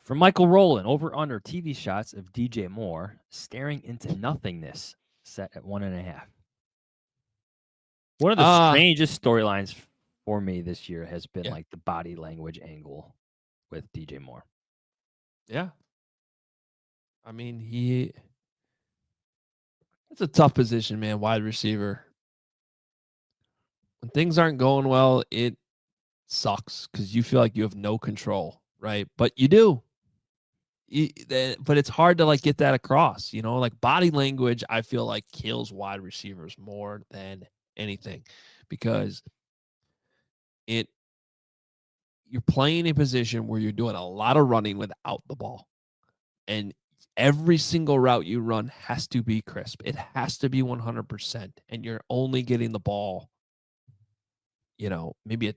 For Michael Rowland, over under TV shots of DJ Moore staring into nothingness, set at 1.5. One of the strangest storylines for me this year has been like the body language angle with DJ Moore. Yeah. I mean, it's a tough position, man, wide receiver. When things aren't going well, it sucks because you feel like you have no control, right? But you do. But it's hard to get that across, like body language, I feel like kills wide receivers more than anything because you're playing a position where you're doing a lot of running without the ball. And every single route you run has to be crisp. It has to be 100%. And you're only getting the ball, maybe a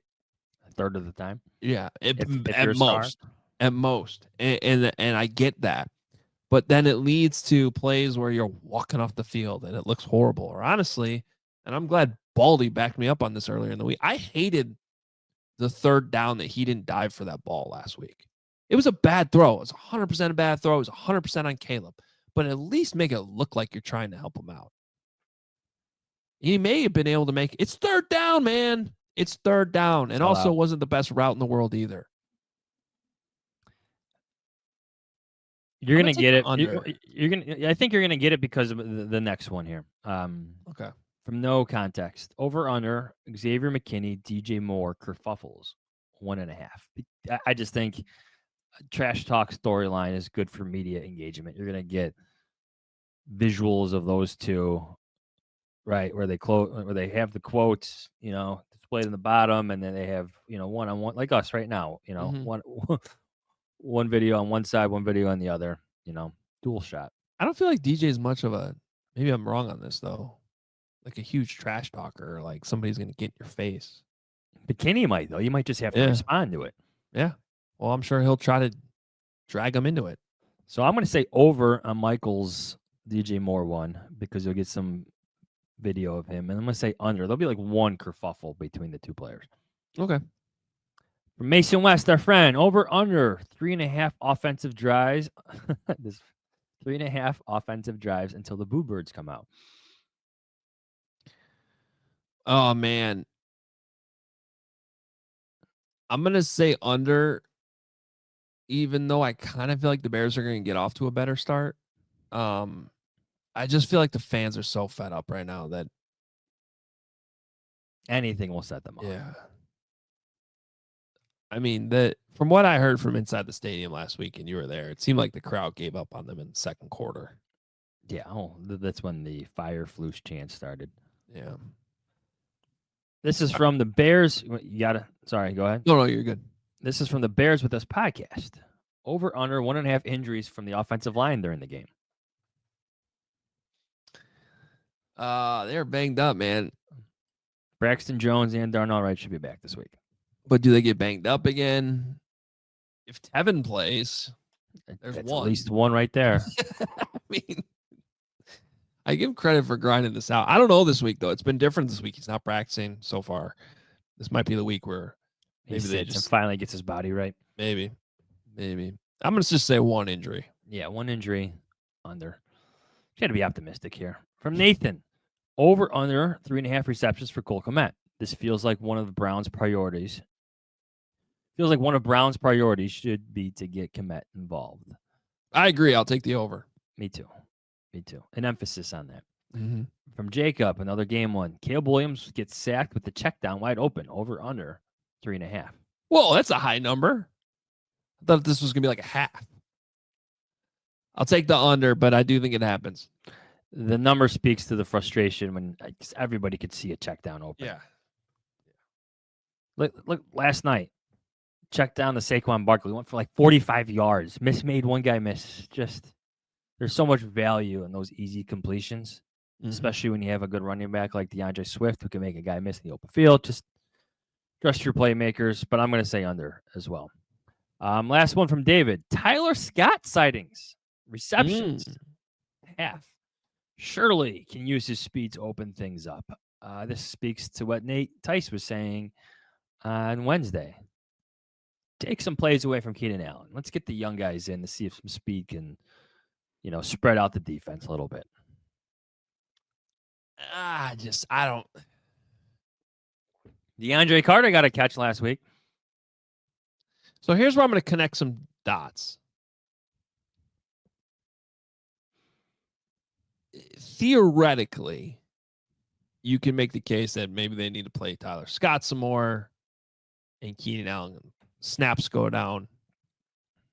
third of the time. Yeah. If at most. At most. And I get that. But then it leads to plays where you're walking off the field and it looks horrible. Or honestly, and I'm glad Baldy backed me up on this earlier in the week. I hated the third down that he didn't dive for that ball last week. It was a bad throw. It was 100% a bad throw. It was 100% on Caleb. But at least make it look like you're trying to help him out. He may have been able to make it's third down, man. It's third down. And also wasn't the best route in the world either. You're going to get it. I think you're going to get it because of the next one here. Okay. From no context. Over under Xavier McKinney, DJ Moore, kerfuffles, 1.5. I just think trash talk storyline is good for media engagement. You're going to get visuals of those two, right? Where they have the quotes, displayed in the bottom, and then they have, one-on-one, like us right now, one video on one side, one video on the other, dual shot. I don't feel like DJ is much of maybe I'm wrong on this though. Like a huge trash talker, like somebody's going to get in your face. McKinney might, though. You might just have to respond to it. Yeah. Well, I'm sure he'll try to drag him into it. So I'm going to say over on Michael's DJ Moore one because you'll get some video of him. And I'm going to say under. There'll be like one kerfuffle between the two players. Okay. From Mason West, our friend, over under 3.5 offensive drives. This 3.5 offensive drives until the Boo Birds come out. Oh, man. I'm going to say under, even though I kind of feel like the Bears are going to get off to a better start. I just feel like the fans are so fed up right now that anything will set them off. Yeah. I mean, from what I heard from inside the stadium last week, and you were there, it seemed like the crowd gave up on them in the second quarter. Yeah. Oh, that's when the fire floosh chant started. Yeah. This is from the Bears. Sorry, go ahead. No, you're good. This is from the Bears with Us podcast. Over under 1.5 injuries from the offensive line during the game. They're banged up, man. Braxton Jones and Darnell Wright should be back this week. But do they get banged up again? If Tevin plays, there's That's one. at least one right there. mean, I give credit for grinding this out. I don't know this week though. It's been different this week. He's not practicing so far. This might be the week where He maybe they sits and just finally gets his body right. maybe. I'm gonna just say one injury. Yeah, one injury under. Got to be optimistic here. From Nathan, over under 3.5 receptions for Cole Kmet. This feels like one of the Browns' priorities. Feels like one of Brown's priorities should be to get Kmet involved. I agree. I'll take the over. Me too. Me too. An emphasis on that. Mm-hmm. From Jacob, another game one. Caleb Williams gets sacked with the check down wide open. Over under 3.5. Whoa, that's a high number. I thought this was gonna be like a half. I'll take the under, but I do think it happens. The number speaks to the frustration when everybody could see a check down open. Yeah. Look, last night, check down the Saquon Barkley. Went for like 45 yards. Made one guy miss. Just there's so much value in those easy completions, especially when you have a good running back like DeAndre Swift who can make a guy miss in the open field. Just trust your playmakers, but I'm going to say under as well. Last one from David. Tyler Scott sightings. Receptions. Half. Surely can use his speed to open things up. This speaks to what Nate Tice was saying on Wednesday. Take some plays away from Keenan Allen. Let's get the young guys in to see if some speed can, spread out the defense a little bit. I don't. DeAndre Carter got a catch last week. So here's where I'm going to connect some dots. Theoretically, you can make the case that maybe they need to play Tyler Scott some more and Keenan Allen snaps go down.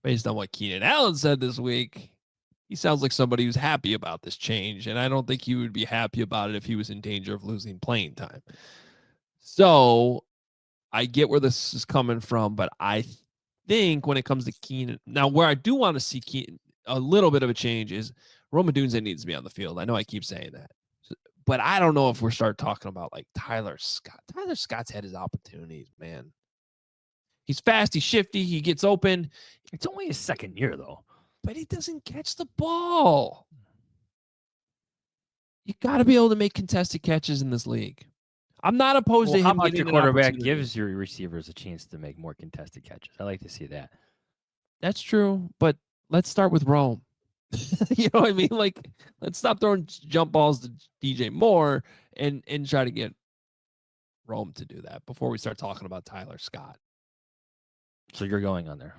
Based on what Keenan Allen said this week, he sounds like somebody who's happy about this change, and I don't think he would be happy about it if he was in danger of losing playing time. So I get where this is coming from, but I think when it comes to Keenan, now where I do want to see a little bit of a change is Rome Odunze needs to be on the field. I know I keep saying that, but I don't know if we're start talking about like Tyler Scott. Tyler Scott's had his opportunities, man. He's fast. He's shifty. He gets open. It's only his second year, though. But he doesn't catch the ball. You got to be able to make contested catches in this league. I'm not opposed to him. How about getting your an quarterback opportunity. gives your receivers a chance to make more contested catches? I like to see that. That's true, but let's start with Rome. You know what I mean? Like, let's stop throwing jump balls to DJ Moore and try to get Rome to do that before we start talking about Tyler Scott. So you're going on there.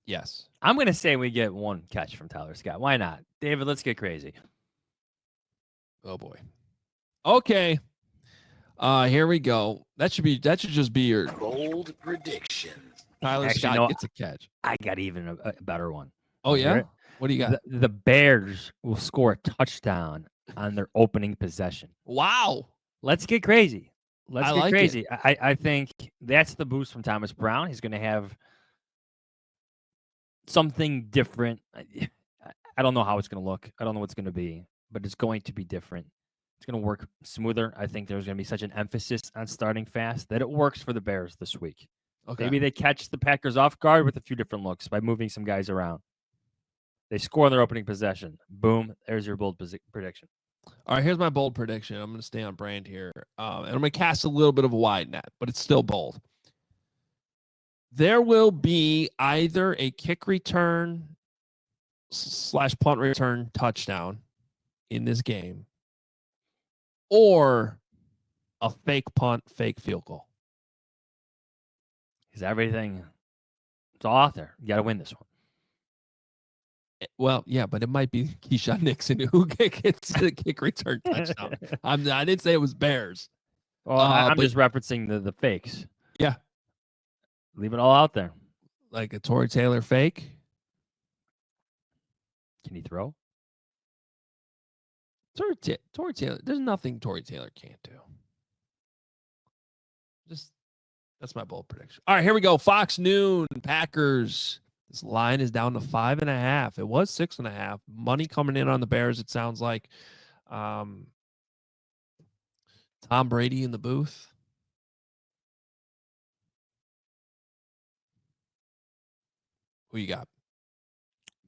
Yes. I'm going to say we get one catch from Tyler Scott. Why not? David, let's get crazy. Oh boy. Okay. Here we go. That should just be your Bold prediction. Tyler Actually, Scott no, gets a catch. I got even a better one. Oh yeah? Right? What do you got? The Bears will score a touchdown on their opening possession. Wow. Let's get crazy. Let's I get like crazy. I think that's the boost from Thomas Brown. He's going to have something different. I don't know how it's going to look. I don't know what's going to be, but it's going to be different. It's going to work smoother. I think there's going to be such an emphasis on starting fast that it works for the Bears this week. Okay. Maybe they catch the Packers off guard with a few different looks by moving some guys around. They score on their opening possession. Boom. There's your bold prediction. All right, here's my bold prediction. I'm going to stay on brand here. And I'm going to cast a little bit of a wide net, but it's still bold. There will be either a kick return / punt return touchdown in this game or a fake punt, fake field goal. Because everything, it's all out there. You got to win this one. Well, yeah, but it might be Keyshawn Nixon who gets the kick return touchdown. I didn't say it was Bears. Well, I'm just referencing the fakes. Yeah. Leave it all out there. Like a Torrey Taylor fake. Can he throw? Torrey Taylor. There's nothing Torrey Taylor can't do. That's my bold prediction. All right, here we go. Fox Noon, Packers. This line is down to 5.5. It was 6.5. Money coming in on the Bears, it sounds like. Tom Brady in the booth. Who you got?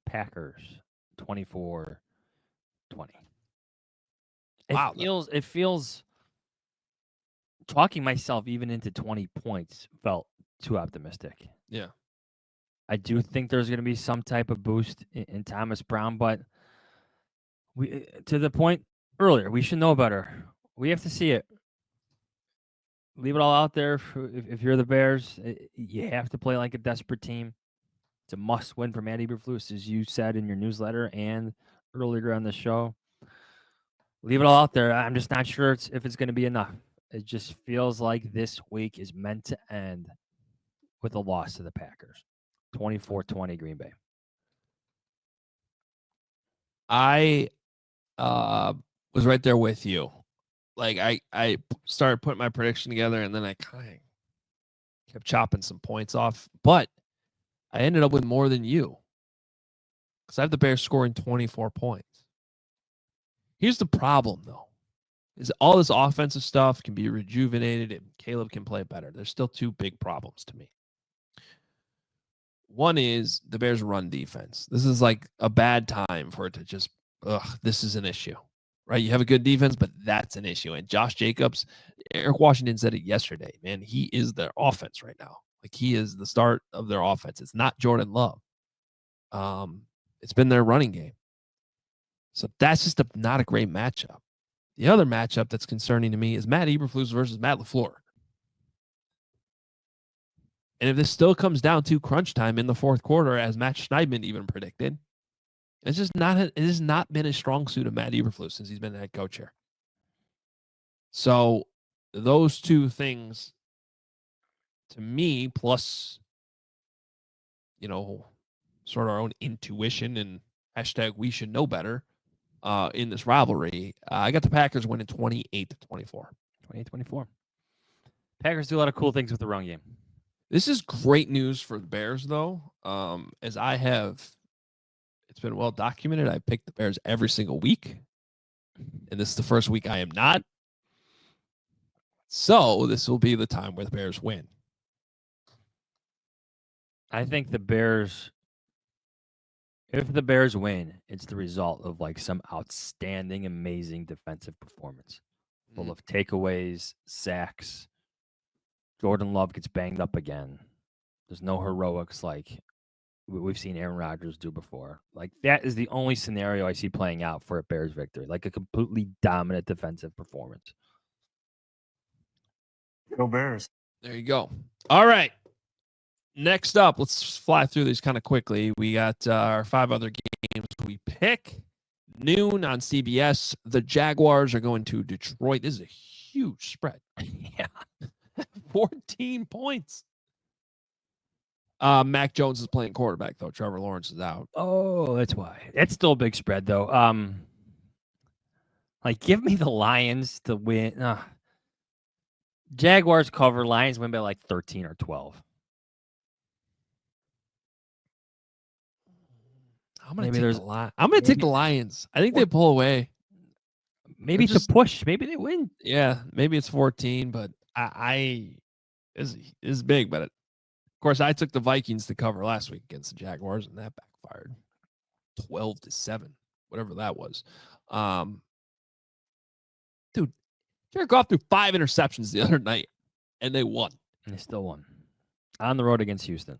Packers 24, 20. Wow. It feels talking myself even into 20 points felt too optimistic. Yeah. I do think there's going to be some type of boost in Thomas Brown, but we to the point earlier, we should know better. We have to see it. Leave it all out there. If you're the Bears, you have to play like a desperate team. It's a must-win for Matt Eberflus, as you said in your newsletter and earlier on the show. Leave it all out there. I'm just not sure if it's going to be enough. It just feels like this week is meant to end with a loss to the Packers. 24-20 Green Bay. I was right there with you. Like I started putting my prediction together, and then I kind of kept chopping some points off, but I ended up with more than you because I have the Bears scoring 24 points. Here's the problem, though, is all this offensive stuff can be rejuvenated and Caleb can play better. There's still two big problems to me. One is the Bears' run defense. This is like a bad time for it to just, this is an issue, right? You have a good defense, but that's an issue. And Josh Jacobs, Eric Washington said it yesterday, man, he is their offense right now. Like he is the start of their offense. It's not Jordan Love. It's been their running game. So that's just not a great matchup. The other matchup that's concerning to me is Matt Eberflus versus Matt LaFleur. And if this still comes down to crunch time in the fourth quarter, as Matt Schneidman even predicted, it has not been a strong suit of Matt Eberflus since he's been the head coach here. So those two things, to me, plus, sort of our own intuition and hashtag we should know better in this rivalry, I got the Packers winning 28-24. 28-24. Packers do a lot of cool things with the run game. This is great news for the Bears, though. As it's been well documented, I picked the Bears every single week. And this is the first week I am not. So this will be the time where the Bears win. I think if the Bears win, it's the result of like some outstanding, amazing defensive performance. Full of takeaways, sacks. Jordan Love gets banged up again. There's no heroics like we've seen Aaron Rodgers do before. Like that is the only scenario I see playing out for a Bears victory. Like a completely dominant defensive performance. Go Bears. There you go. All right. Next up, let's fly through these kind of quickly. We got our 5 other games we pick. Noon on CBS. The Jaguars are going to Detroit. This is a huge spread. Yeah. 14 points. Mac Jones is playing quarterback, though. Trevor Lawrence is out. Oh, that's why. It's still a big spread, though. Give me the Lions to win. Jaguars cover. Lions win by like 13 or 12. I'm going to take the Lions. I think they pull away. Maybe it's a push. Maybe they win. Yeah, maybe it's 14, but is big. But of course, I took the Vikings to cover last week against the Jaguars, and that backfired. 12-7, whatever that was. Dude, Jared Goff threw 5 interceptions the other night, and they won. And they still won. On the road against Houston.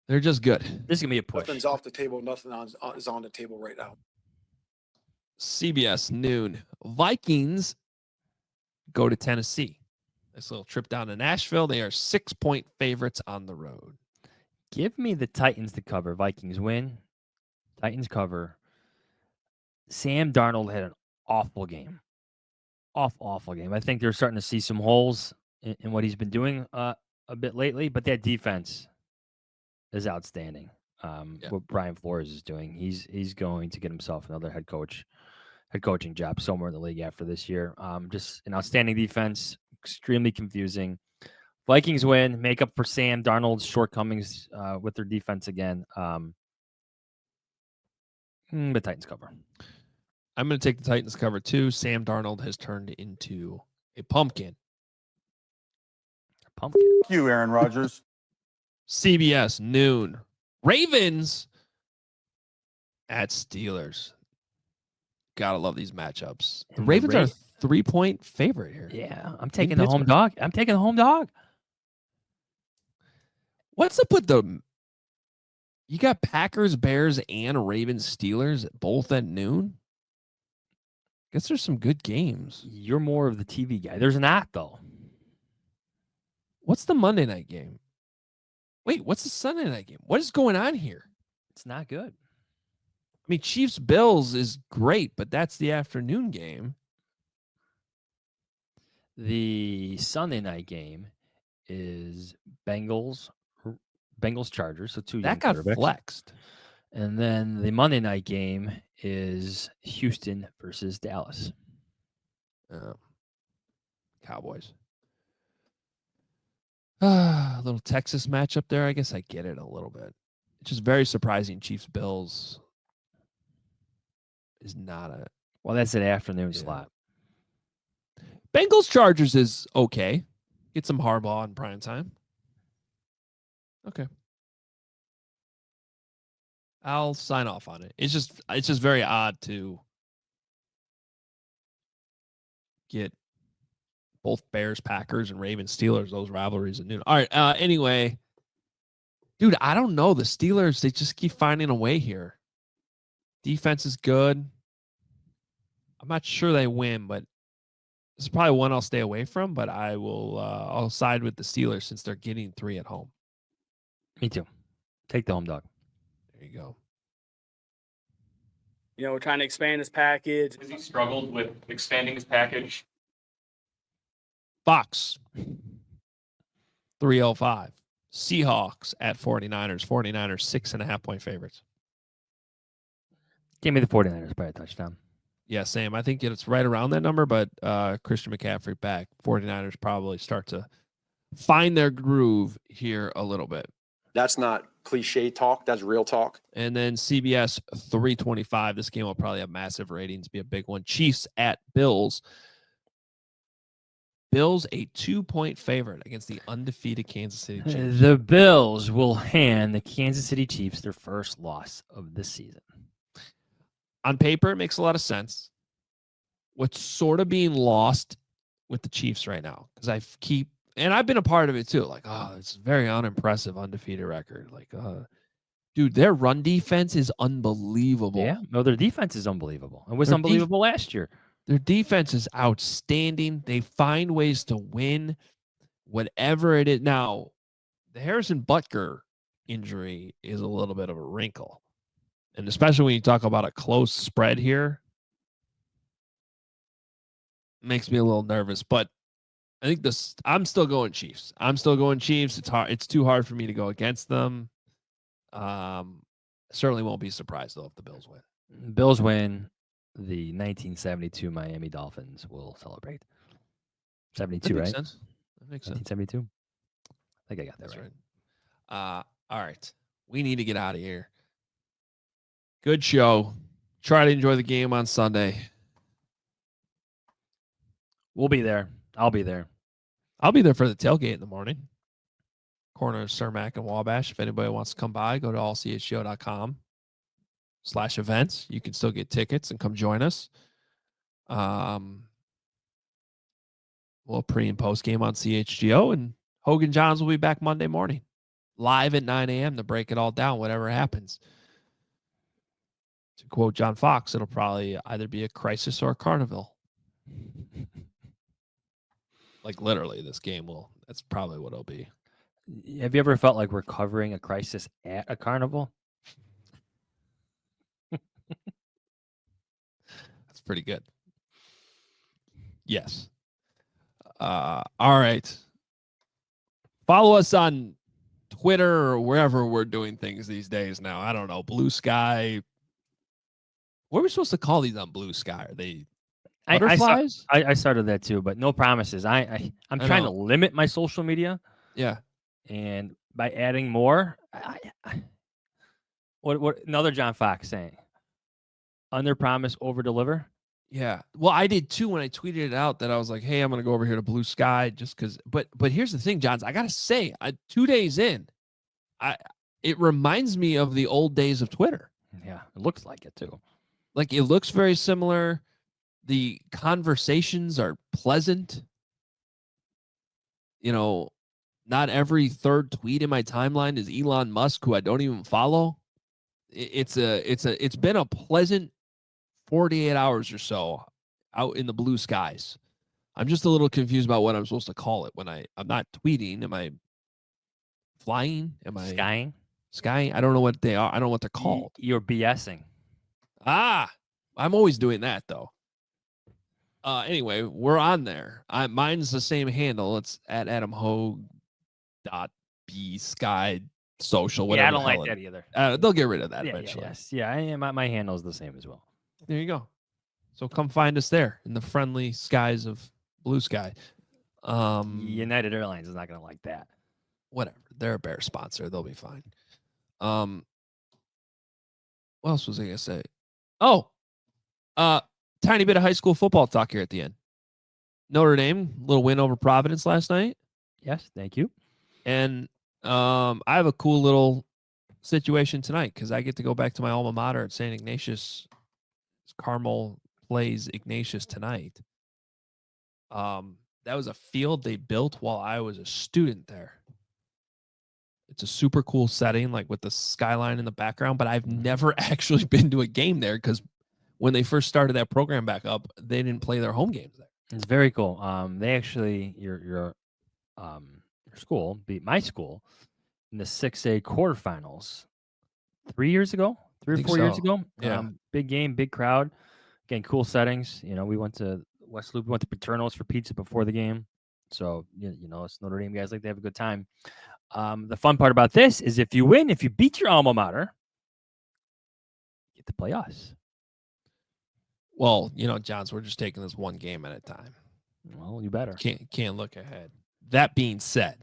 They're just good. This is going to be a push. Nothing's off the table. Nothing is on the table right now. CBS noon. Vikings go to Tennessee. This little trip down to Nashville. They are 6-point favorites on the road. Give me the Titans to cover. Vikings win. Titans cover. Sam Darnold had an awful game. Awful game. I think they're starting to see some holes in what he's been doing a bit lately, but that defense is outstanding. What Brian Flores is doing. He's going to get himself another head coaching job somewhere in the league after this year. Just an outstanding defense, extremely confusing. Vikings win, make up for Sam Darnold's shortcomings with their defense again. But Titans cover. I'm going to take the Titans cover too. Sam Darnold has turned into a pumpkin. Pumpkin. Thank you, Aaron Rodgers. CBS noon. Ravens at Steelers. gotta love these matchups. The And the Ravens are Ra- a 3-point favorite here. Yeah, I'm taking the home Pittsburgh. dog. I'm taking the home dog. What's up with the? You got Packers, Bears, and Ravens, Steelers both at noon. Guess there's some good games. You're more of the TV guy. There's not though. What's the Monday night game? Wait, what's the Sunday night game? What is going on here? It's not good. I mean, Chiefs Bills is great, but that's the afternoon game. The Sunday night game is Bengals Chargers, so two That young got quarterbacks. flexed. And then the Monday night game is Houston versus Dallas. Cowboys. A little Texas matchup there. I guess I get it a little bit. It's just very surprising. Chiefs Bills is not a Well, that's an afternoon Yeah. slot. Bengals Chargers is okay. Get some Harbaugh in prime time. Okay. I'll sign off on it. It's just very odd to get both Bears, Packers, and Ravens, Steelers, those rivalries at noon. All right. Anyway, dude, I don't know. The Steelers, they just keep finding a way here. Defense is good. I'm not sure they win, but this is probably one I'll stay away from. But I'll side with the Steelers since they're getting 3 at home. Me too. Take the home dog. There you go. You know, we're trying to expand this package. Has he struggled with expanding his package? Fox 305. Seahawks at 49ers. 49ers 6.5-point favorites. Give me the 49ers by a touchdown. Yeah, same. I think it's right around that number, but Christian McCaffrey back. 49ers probably start to find their groove here a little bit. That's not cliche talk. That's real talk. And then CBS 325. This game will probably have massive ratings, be a big one. Chiefs at Bills. Bills a 2-point favorite against the undefeated Kansas City Chiefs. The Bills will hand the Kansas City Chiefs their first loss of the season. On paper, it makes a lot of sense. What's sort of being lost with the Chiefs right now, because I've been a part of it too. Like, it's a very unimpressive undefeated record. Like, dude, their run defense is unbelievable. Yeah, no, their defense is unbelievable. It was Their unbelievable last year. Their defense is outstanding. They find ways to win, whatever it is. Now, the Harrison Butker injury is a little bit of a wrinkle. And especially when you talk about a close spread here, it makes me a little nervous. But I think I'm still going Chiefs. It's hard. It's too hard for me to go against them. Certainly won't be surprised though if the Bills win. Bills win. The 1972 Miami Dolphins will celebrate. 72, That makes right? sense. That makes sense. 1972. I think I got that That's right. right. All right. We need to get out of here. Good show. Try to enjoy the game on Sunday. We'll be there. I'll be there. I'll be there for the tailgate in the morning. Corner of Cermak and Wabash. If anybody wants to come by, go to allchgo.com/events. You can still get tickets and come join us. We'll pre and post game on CHGO, and Hoge and Jahns will be back Monday morning, live at 9 a.m. to break it all down, whatever happens. To quote John Fox, it'll probably either be a crisis or a carnival. Like literally, this game that's probably what it'll be. Have you ever felt like we're covering a crisis at a carnival? That's pretty good. Yes. All right. Follow us on Twitter or wherever we're doing things these days now. I don't know. Blue Sky. What are we supposed to call these on Blue Sky? Are they butterflies? I started that too, but no promises. I'm trying to know. limit my social media, Yeah. and by adding more, what another John Fox saying? Under promise, over deliver. Yeah. Well, I did too when I tweeted it out that I was like, hey, I'm going to go over here to Blue Sky just because. But here's the thing, Johns. I got to say, 2 days in, it reminds me of the old days of Twitter. Yeah, it looks like it too. Like it looks very similar. The conversations are pleasant. You know, not every third tweet in my timeline is Elon Musk, who I don't even follow. It's been a pleasant 48 hours or so out in the blue skies. I'm just a little confused about what I'm supposed to call it when I'm not tweeting. Am I flying? Am I Skying. skying? I don't know what they are. I don't know what they're called. You're BSing. I'm always doing that though. Anyway, we're on there. Mine's the same handle. It's at Adam Hoge .b sky social. Whatever. Yeah, I don't the like hell that either. they'll get rid of that Yeah, eventually. yeah. My handle is the same as well. There you go. So come find us there in the friendly skies of blue sky. United Airlines is not going to like that. Whatever. They're a Bear sponsor. They'll be fine. What else was I gonna say? Oh, tiny bit of high school football talk here at the end. Notre Dame, little win over Providence last night. Yes, thank you. And I have a cool little situation tonight because I get to go back to my alma mater at St. Ignatius. Carmel plays Ignatius tonight. That was a field they built while I was a student there. It's a super cool setting, like with the skyline in the background, but I've never actually been to a game there because when they first started that program back up, they didn't play their home games there. It's very cool. They actually your school beat my school in the 6A quarterfinals 3 years ago, 3 or 4 years so. ago. Yeah. Big game, big crowd. Again, cool settings. You know, we went to West Loop, we went to Paterno's for pizza before the game. So, you know, it's Notre Dame guys like to have a good time. The fun part about this is if you win, if you beat your alma mater, you get to play us. Well, you know, Jahns, we're just taking this one game at a time. Well, you better. Can't look ahead. That being said,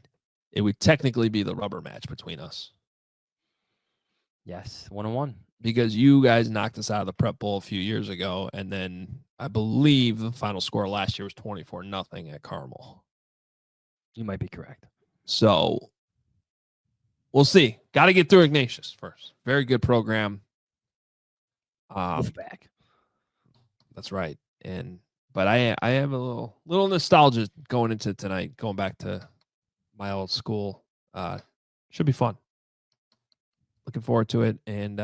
it would technically be the rubber match between us Yes, 1-1. because you guys knocked us out of the Prep Bowl a few years ago, and then I believe the final score last year was 24-0 at Carmel. You might be correct. So we'll see. Got to get through Ignatius first. Very good program. Wolfpack. That's right. But I have a little nostalgia going into tonight, going back to my old school. Should be fun. Looking forward to it. And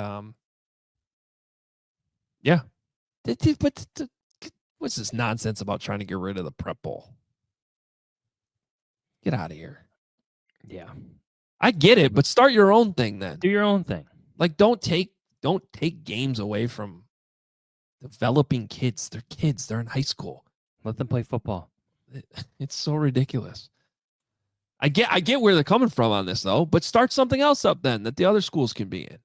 yeah. But what's this nonsense about trying to get rid of the Prep Bowl? Get out of here. Yeah. I get it, but start your own thing then. Do your own thing. Like don't take games away from developing kids. They're kids. They're in high school. Let them play football. It's so ridiculous. I get where they're coming from on this though, but start something else up then that the other schools can be in.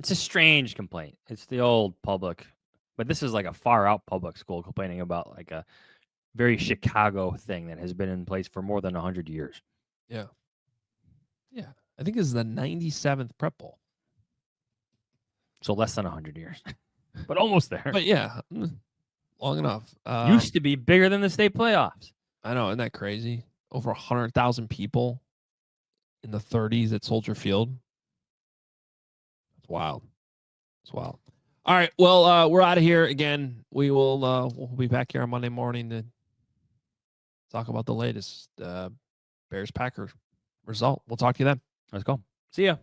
It's a strange complaint. It's the old public, but this is like a far out public school complaining about like a very Chicago thing that has been in place for more than 100 years. Yeah. Yeah. I think this is the 97th Prep Bowl. So less than 100 years, but almost there. But yeah, long enough. Used to be bigger than the state playoffs. I know, isn't that crazy? Over 100,000 people in the 30s at Soldier Field. It's wild. It's wild. All right. Well, we're out of here again. We will we'll be back here on Monday morning to talk about the latest Bears-Packers result. We'll talk to you then. Let's go. See ya.